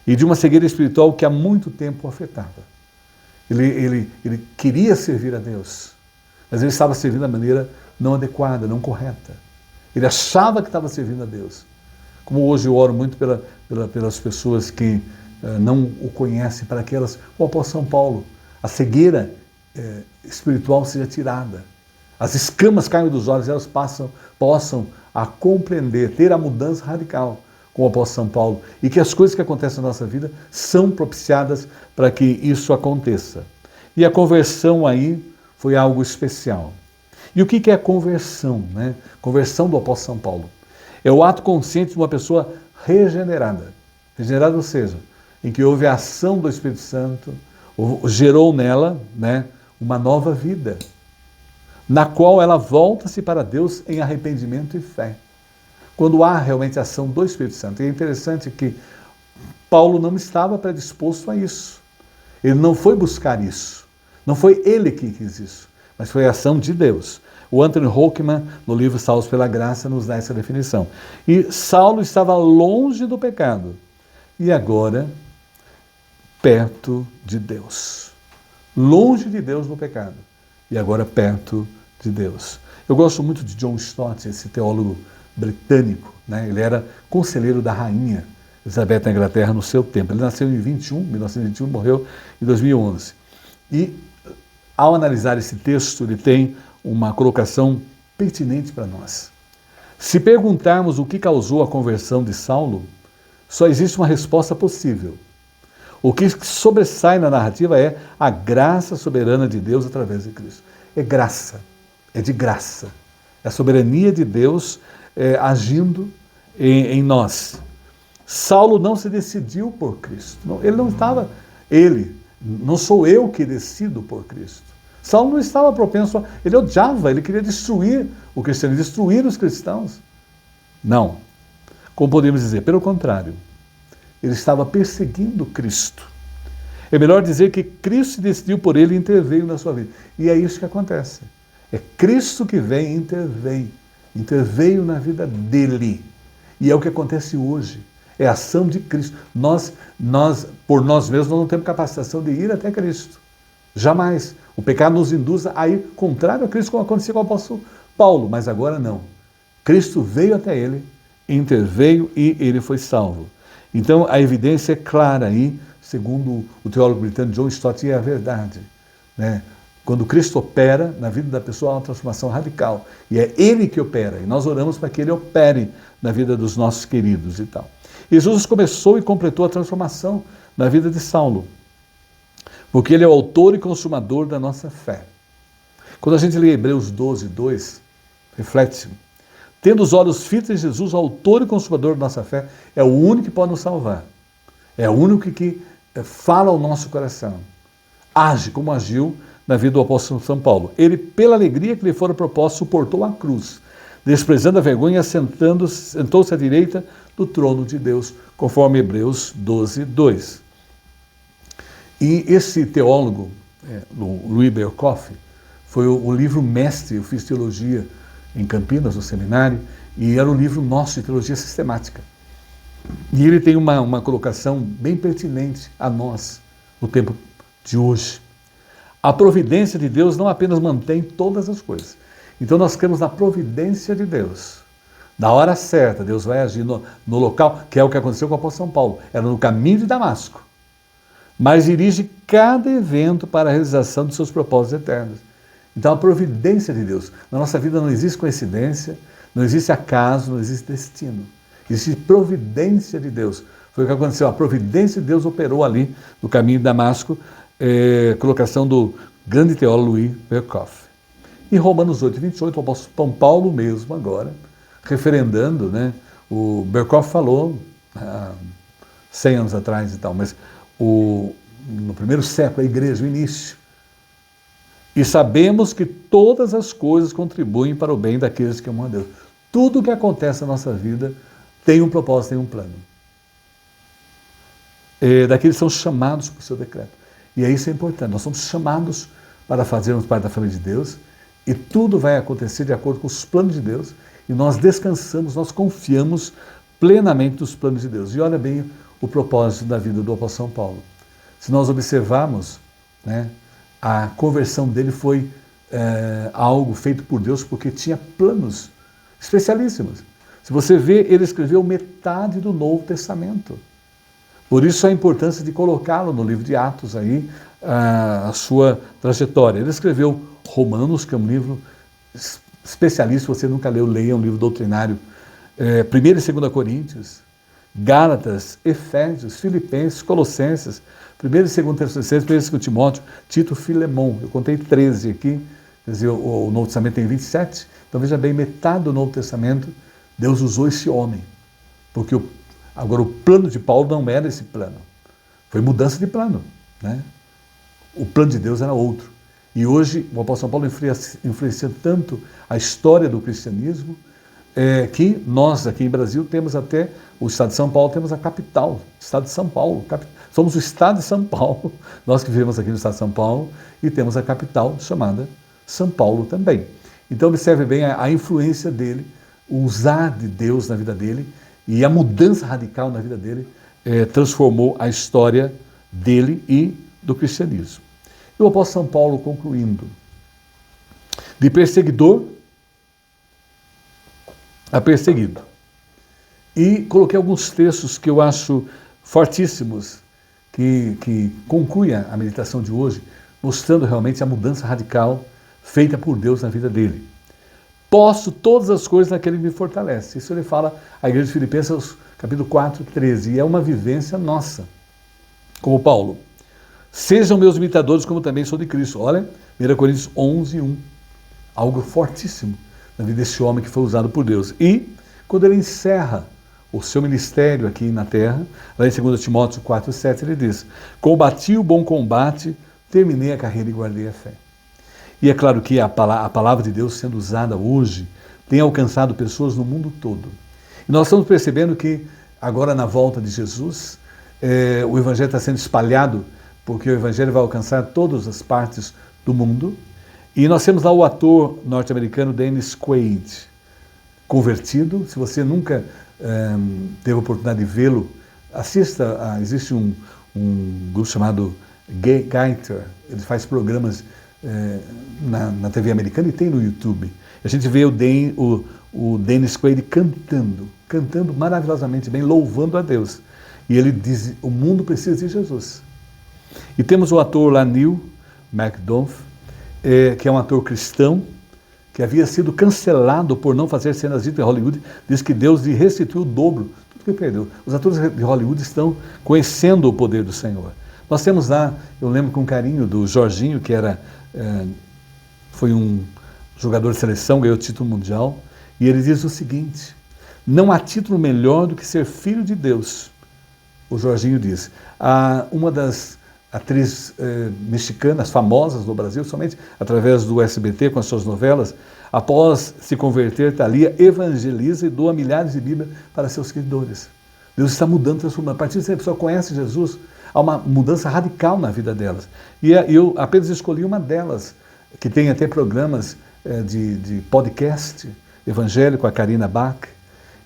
e de uma cegueira espiritual que há muito tempo o afetava. Ele queria servir a Deus, mas ele estava servindo da maneira não adequada, não correta. Ele achava que estava servindo a Deus. Como hoje eu oro muito pelas pessoas que não o conhecem, para que elas, como o apóstolo São Paulo, a cegueira espiritual seja tirada. As escamas caiam dos olhos, elas possam a compreender, ter a mudança radical, como o apóstolo São Paulo, e que as coisas que acontecem na nossa vida são propiciadas para que isso aconteça. E a conversão aí foi algo especial. E o que é a conversão, né? Conversão do apóstolo São Paulo. É o ato consciente de uma pessoa regenerada. Regenerada, ou seja, em que houve a ação do Espírito Santo, gerou nela, né, uma nova vida, na qual ela volta-se para Deus em arrependimento e fé. Quando há realmente a ação do Espírito Santo. E é interessante que Paulo não estava predisposto a isso. Ele não foi buscar isso. Não foi ele que quis isso, mas foi a ação de Deus. O Anthony Hockman, no livro Salvos pela Graça, nos dá essa definição. E Saulo estava longe do pecado. E agora, perto de Deus. Longe de Deus no pecado. E agora perto de Deus. Eu gosto muito de John Stott, esse teólogo britânico, né? Ele era conselheiro da rainha Elizabeth da Inglaterra no seu tempo. Ele nasceu em 1921, morreu em 2011. E ao analisar esse texto, ele tem uma colocação pertinente para nós. Se perguntarmos o que causou a conversão de Saulo, só existe uma resposta possível. O que sobressai na narrativa é a graça soberana de Deus através de Cristo. É graça, é de graça. É a soberania de Deus agindo em nós. Saulo não se decidiu por Cristo. Ele não estava, não sou eu que decido por Cristo. Saulo não estava propenso, ele odiava, ele queria destruir o cristianismo, destruir os cristãos. Não. Como podemos dizer? Pelo contrário. Ele estava perseguindo Cristo. É melhor dizer que Cristo se decidiu por ele e interveio na sua vida. E é isso que acontece. É Cristo que vem e interveio na vida dele. E é o que acontece hoje. É a ação de Cristo. Nós, por nós mesmos, não temos capacitação de ir até Cristo. Jamais. O pecado nos induz a ir contrário a Cristo, como aconteceu com o apóstolo Paulo. Mas agora não. Cristo veio até ele, interveio e ele foi salvo. Então, a evidência é clara aí, segundo o teólogo britânico John Stott, e é a verdade, né? Quando Cristo opera na vida da pessoa, há uma transformação radical. E é Ele que opera. E nós oramos para que Ele opere na vida dos nossos queridos e tal. E Jesus começou e completou a transformação na vida de Saulo. Porque Ele é o autor e consumador da nossa fé. Quando a gente lê Hebreus 12, 2, reflete. Tendo os olhos fitos em Jesus, o autor e consumador da nossa fé, é o único que pode nos salvar. É o único que fala ao nosso coração. Age como agiu na vida do apóstolo São Paulo. Ele, pela alegria que lhe fora proposta, suportou a cruz, desprezando a vergonha, sentou-se à direita do trono de Deus, conforme Hebreus 12, 2. E esse teólogo, Louis Berkhoff, foi o livro mestre. Eu fiz teologia em Campinas, no seminário, e era um livro nosso de teologia sistemática. E ele tem uma colocação bem pertinente a nós, no tempo de hoje. A providência de Deus não apenas mantém todas as coisas. Então nós cremos na providência de Deus. Na hora certa, Deus vai agir no local, que é o que aconteceu com o apóstolo São Paulo. Era no caminho de Damasco. Mas dirige cada evento para a realização de seus propósitos eternos. Então, a providência de Deus. Na nossa vida não existe coincidência, não existe acaso, não existe destino. Existe providência de Deus. Foi o que aconteceu. A providência de Deus operou ali no caminho de Damasco, colocação do grande teólogo Louis Berkhof. Em Romanos 8, 28, o apóstolo São Paulo mesmo agora, referendando, né? O Berkhof falou 100 anos atrás e tal, mas no primeiro século, a igreja, o início. E sabemos que todas as coisas contribuem para o bem daqueles que amam a Deus. Tudo o que acontece na nossa vida tem um propósito, tem um plano. Daqueles que são chamados por seu decreto. E isso é importante. Nós somos chamados para fazermos parte da família de Deus e tudo vai acontecer de acordo com os planos de Deus e nós descansamos, nós confiamos plenamente nos planos de Deus. E olha bem o propósito da vida do apóstolo São Paulo. Se nós observarmos, né, a conversão dele foi algo feito por Deus porque tinha planos especialíssimos. Se você vê, ele escreveu metade do Novo Testamento. Por isso a importância de colocá-lo no livro de Atos, aí, a sua trajetória. Ele escreveu Romanos, que é um livro especialista, se você nunca leu, leia, um livro doutrinário. 1 e 2 Coríntios, Gálatas, Efésios, Filipenses, Colossenses, 1 e 2 Tessalonicenses, 1 e 2 Timóteo, Tito, Filemão. Eu contei 13 aqui, quer dizer, o Novo Testamento tem 27, então veja bem, metade do Novo Testamento, Deus usou esse homem, porque agora o plano de Paulo não era esse plano, foi mudança de plano, né? O plano de Deus era outro. E hoje o apóstolo Paulo influencia tanto a história do cristianismo, que nós aqui em Brasil temos até, o estado de São Paulo, temos a capital, o estado de São Paulo, somos o estado de São Paulo, nós que vivemos aqui no estado de São Paulo, e temos a capital chamada São Paulo também. Então observe bem a influência dele, o usar de Deus na vida dele, e a mudança radical na vida dele transformou a história dele e do cristianismo. E o apóstolo São Paulo concluindo, de perseguidor a perseguido. E coloquei alguns textos que eu acho fortíssimos, que concluem a meditação de hoje, mostrando realmente a mudança radical feita por Deus na vida dele. Posso todas as coisas naquele que me fortalece. Isso ele fala à igreja de Filipenses, capítulo 4, 13. E é uma vivência nossa, como Paulo. Sejam meus imitadores, como também sou de Cristo. Olha, 1 Coríntios 11, 1. Algo fortíssimo na vida desse homem que foi usado por Deus. E, quando ele encerra o seu ministério aqui na terra, lá em 2 Timóteo 4, 7, ele diz: combati o bom combate, terminei a carreira e guardei a fé. E é claro que a palavra de Deus sendo usada hoje tem alcançado pessoas no mundo todo. E nós estamos percebendo que agora na volta de Jesus, o Evangelho está sendo espalhado, porque o Evangelho vai alcançar todas as partes do mundo. E nós temos lá o ator norte-americano Dennis Quaid, convertido. Se você nunca teve a oportunidade de vê-lo, assista. Existe um grupo chamado Gaither, ele faz programas na TV americana e tem no YouTube. A gente vê o Dennis Quaid cantando maravilhosamente bem, louvando a Deus. E ele diz: o mundo precisa de Jesus. E temos o ator lá, Neil McDonough, que é um ator cristão, que havia sido cancelado por não fazer cenas ditas em Hollywood. Diz que Deus lhe restituiu o dobro, tudo que perdeu. Os atores de Hollywood estão conhecendo o poder do Senhor. Nós temos lá, eu lembro com carinho do Jorginho, que foi um jogador de seleção, ganhou o título mundial, e ele diz o seguinte: não há título melhor do que ser filho de Deus. O Jorginho diz. Uma das atrizes mexicanas famosas no Brasil, somente através do SBT, com as suas novelas, após se converter, Thalia evangeliza e doa milhares de Bíblias para seus seguidores. Deus está mudando, transformando. A partir que a pessoa conhece Jesus, há uma mudança radical na vida delas. E eu apenas escolhi uma delas, que tem até programas de podcast evangélico, a Karina Bach,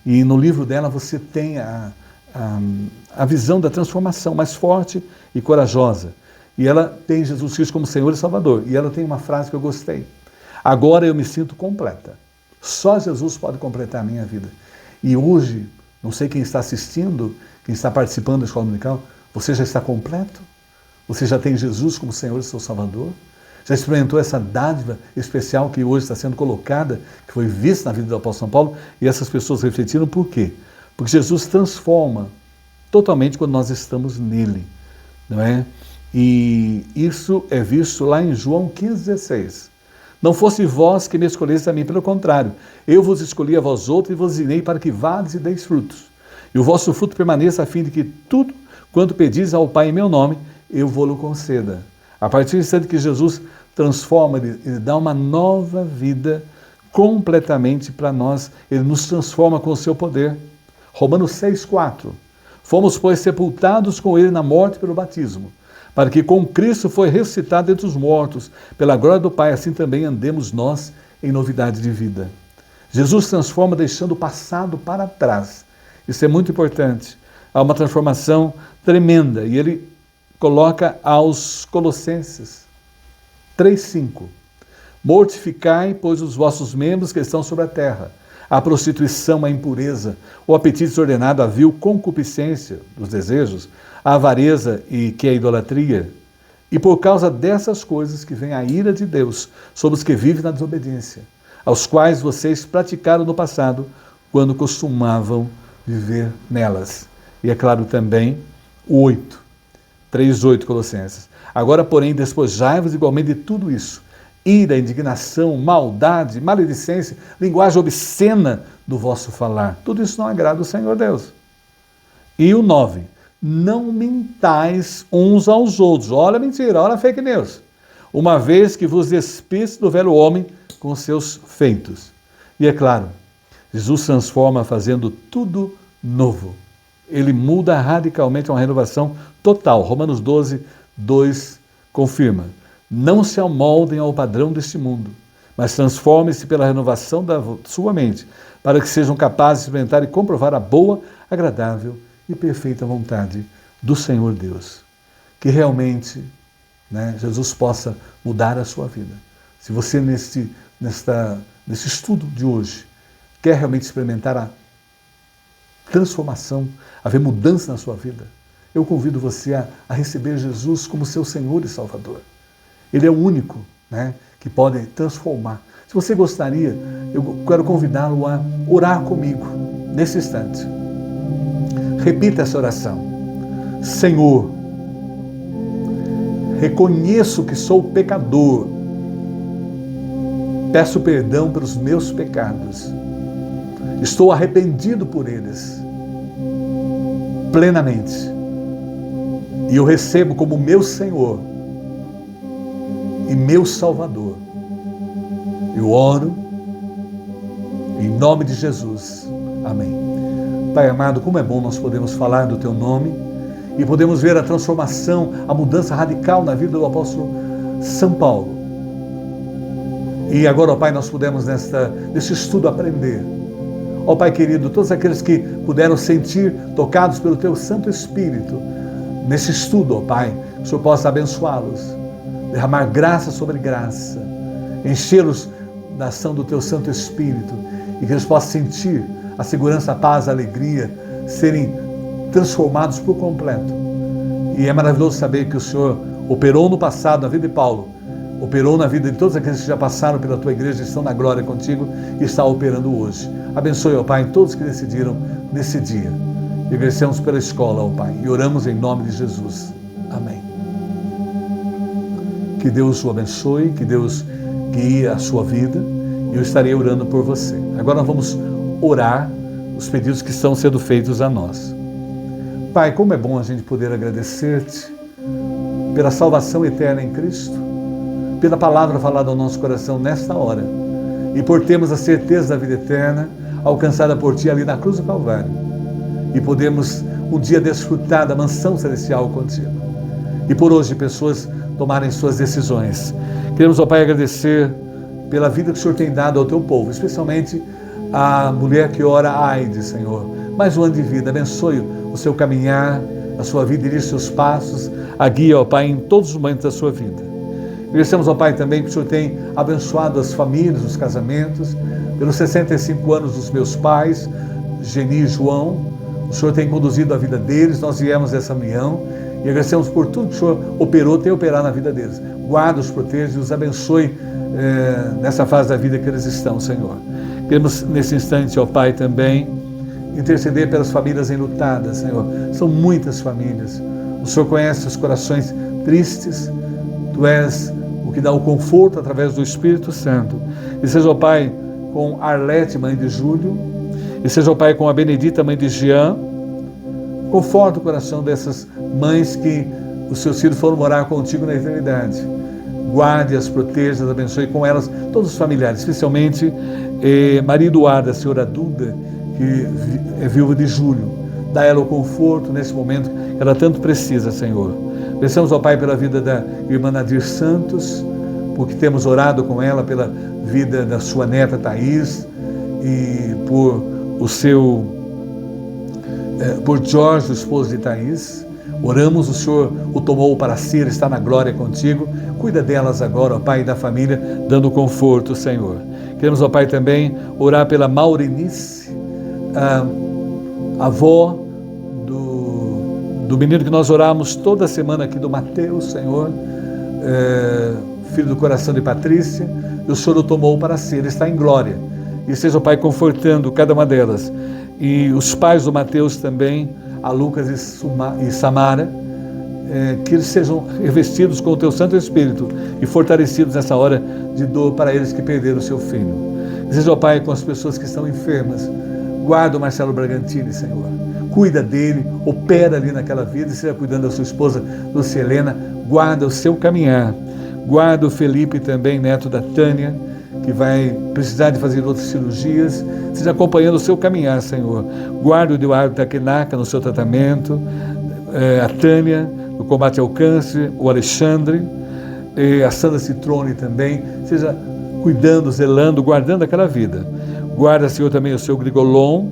e no livro dela você tem a visão da transformação mais forte e corajosa. E ela tem Jesus Cristo como Senhor e Salvador. E ela tem uma frase que eu gostei: agora eu me sinto completa. Só Jesus pode completar a minha vida. E hoje, não sei quem está assistindo, quem está participando da escola dominical, você já está completo? Você já tem Jesus como Senhor e seu Salvador? Já experimentou essa dádiva especial que hoje está sendo colocada, que foi vista na vida do apóstolo São Paulo, e essas pessoas refletiram por quê? Porque Jesus transforma totalmente quando nós estamos nele, não é? E isso é visto lá em João 15,16. Não fosse vós que me escolheste a mim, pelo contrário, eu vos escolhi a vós outros e vos ensinei para que vades e deis frutos. E o vosso fruto permaneça, a fim de que tudo quanto pedis ao Pai em meu nome, eu vou-lo conceda. A partir do instante que Jesus transforma, ele dá uma nova vida completamente para nós, ele nos transforma com o seu poder. Romanos 6,4. Fomos, pois, sepultados com ele na morte pelo batismo, para que com Cristo foi ressuscitado entre os mortos, pela glória do Pai, assim também andemos nós em novidade de vida. Jesus transforma deixando o passado para trás. Isso é muito importante. Há uma transformação tremenda, e ele coloca aos Colossenses 3,5. Mortificai, pois, os vossos membros que estão sobre a terra, a prostituição, a impureza, o apetite desordenado, a vil concupiscência dos desejos, a avareza e que é a idolatria. E por causa dessas coisas que vem a ira de Deus sobre os que vivem na desobediência, aos quais vocês praticaram no passado, quando costumavam viver nelas. E é claro também o 8, 3,8 Colossenses. Agora, porém, despojai-vos igualmente de tudo isso: ira, indignação, maldade, maledicência, linguagem obscena do vosso falar. Tudo isso não agrada o Senhor Deus. E o 9, não mintais uns aos outros. Olha a mentira, olha a fake news. Uma vez que vos despiste do velho homem com seus feitos. E é claro, Jesus transforma fazendo tudo novo. Ele muda radicalmente, uma renovação total. Romanos 12, 2 confirma. Não se amoldem ao padrão deste mundo, mas transformem-se pela renovação da sua mente, para que sejam capazes de experimentar e comprovar a boa, agradável e perfeita vontade do Senhor Deus. Que realmente, Jesus possa mudar a sua vida. Se você, nesse estudo de hoje, quer realmente experimentar a transformação, haver mudança na sua vida, eu convido você a receber Jesus como seu Senhor e Salvador. Ele é o único, que pode transformar. Se você gostaria, eu quero convidá-lo a orar comigo nesse instante. Repita essa oração. Senhor, reconheço que sou pecador. Peço perdão pelos meus pecados. Estou arrependido por eles, plenamente. E eu recebo como meu Senhor e meu Salvador. Eu oro em nome de Jesus. Amém. Pai amado, como é bom nós podemos falar do Teu nome e podemos ver a transformação, a mudança radical na vida do apóstolo São Paulo. E agora, ó Pai, nós pudemos nesse estudo aprender. Ó Pai querido, todos aqueles que puderam sentir tocados pelo Teu Santo Espírito, nesse estudo, ó Pai, que o Senhor possa abençoá-los, derramar graça sobre graça, enchê-los da ação do Teu Santo Espírito e que eles possam sentir a segurança, a paz, a alegria, serem transformados por completo. E é maravilhoso saber que o Senhor operou no passado na vida de Paulo, operou na vida de todos aqueles que já passaram pela Tua igreja, estão na glória contigo e está operando hoje. Abençoe, ó Pai, todos que decidiram nesse dia. E agradecemos pela escola, ó Pai, e oramos em nome de Jesus. Amém. Que Deus o abençoe, que Deus guie a sua vida, e eu estarei orando por você. Agora nós vamos orar os pedidos que estão sendo feitos a nós. Pai, como é bom a gente poder agradecer-te pela salvação eterna em Cristo, pela palavra falada ao nosso coração nesta hora, e por termos a certeza da vida eterna alcançada por Ti ali na cruz do Calvário, e podemos um dia desfrutar da mansão celestial contigo. E por hoje pessoas tomarem suas decisões. Queremos, ó Pai, agradecer pela vida que o Senhor tem dado ao Teu povo, especialmente a mulher que ora a AIDS, Senhor. Mais um ano de vida, abençoe o seu caminhar, a sua vida, dirige seus passos, a guia, ó Pai, em todos os momentos da sua vida. Agradecemos ao Pai também que o Senhor tem abençoado as famílias, os casamentos, pelos 65 anos dos meus pais, Geni e João. O Senhor tem conduzido a vida deles, nós viemos dessa união e agradecemos por tudo que o Senhor operou, tem operado na vida deles. Guarda-os, proteja e os abençoe nessa fase da vida que eles estão, Senhor. Queremos nesse instante, ó Pai, também interceder pelas famílias enlutadas, Senhor. São muitas famílias. O Senhor conhece os corações tristes. Tu és o que dá o conforto através do Espírito Santo. E seja, ó Pai, com Arlete, mãe de Júlio, e seja, ó Pai, com a Benedita, mãe de Jean. Conforta o coração dessas mães que os seus filhos foram morar contigo na eternidade. Guarde-as, proteja-as, abençoe com elas todos os familiares, especialmente Maria Eduarda, a senhora Duda, que é viúva de Júlio. Dá a ela o conforto nesse momento que ela tanto precisa, Senhor. Pensamos, ó Pai, pela vida da irmã Nadir Santos, porque temos orado com ela pela vida da sua neta Thaís e por Jorge, o esposo de Thaís. Oramos, o Senhor o tomou para si, ele está na glória contigo. Cuida delas agora, ó Pai, e da família, dando conforto, Senhor. Queremos, ó Pai, também orar pela Maurinice, a avó do menino que nós oramos toda semana aqui, do Mateus, Senhor, filho do coração de Patrícia, e o Senhor o tomou para si, ele está em glória. E seja, ó Pai, confortando cada uma delas. E os pais do Mateus também, a Lucas e Samara, que eles sejam revestidos com o Teu Santo Espírito e fortalecidos nessa hora de dor para eles que perderam o seu filho. E seja, ó Pai, com as pessoas que estão enfermas. Guarda o Marcelo Bragantini, Senhor. Cuida dele, opera ali naquela vida, e seja cuidando da sua esposa, Lucielena. Guarda o seu caminhar. Guarda o Felipe também, neto da Tânia, que vai precisar de fazer outras cirurgias. Seja acompanhando o seu caminhar, Senhor. Guarda o Eduardo Takenaca no seu tratamento, a Tânia no combate ao câncer, o Alexandre, a Sandra Citrone também. Seja cuidando, zelando, guardando aquela vida. Guarda, Senhor, também o seu Grigolon,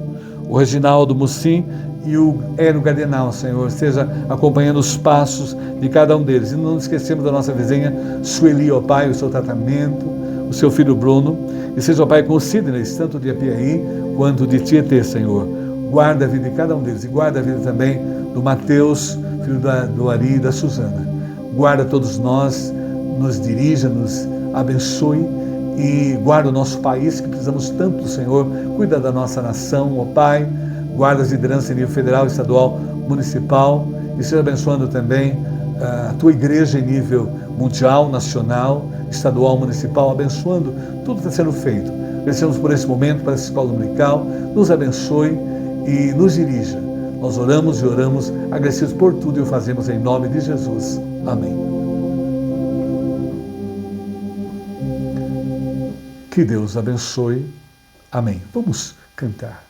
o Reginaldo Mussim e o Hélio Gardenal, Senhor. Esteja acompanhando os passos de cada um deles. E não esquecemos da nossa vizinha Sueli, ó Pai, o seu tratamento, o seu filho Bruno. E seja, ó Pai, com o Sidney, tanto de Apiaí quanto de Tietê, Senhor. Guarda a vida de cada um deles. E guarda a vida também do Mateus, filho do Ari e da Suzana. Guarda todos nós, nos dirija, nos abençoe. E guarda o nosso país, que precisamos tanto do Senhor. Cuida da nossa nação, ó Pai. Guarda as lideranças em nível federal, estadual, municipal. E seja abençoando também a Tua igreja em nível mundial, nacional, estadual, municipal. Abençoando tudo que está sendo feito. Agradecemos por esse momento, para essa escola dominical. Nos abençoe e nos dirija. Nós oramos e oramos, agradecidos por tudo, e o fazemos em nome de Jesus. Amém. Que Deus abençoe. Amém. Vamos cantar.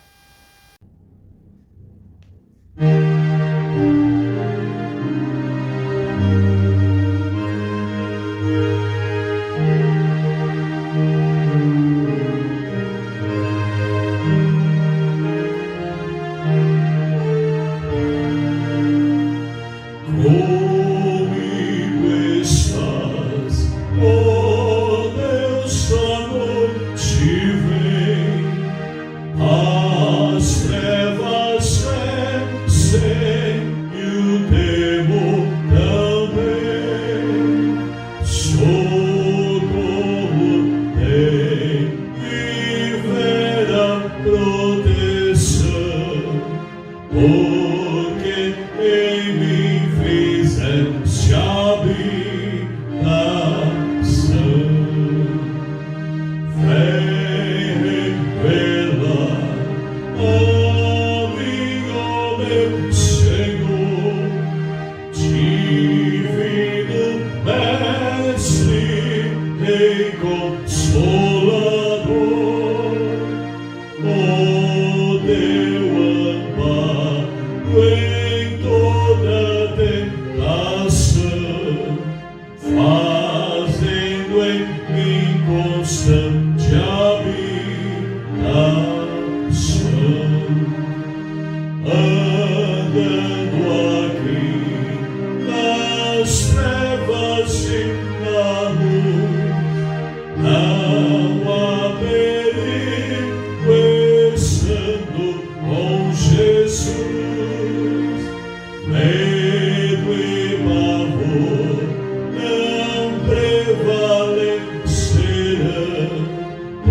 Comigo estás, ó Deus, a noite vem.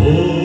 Oh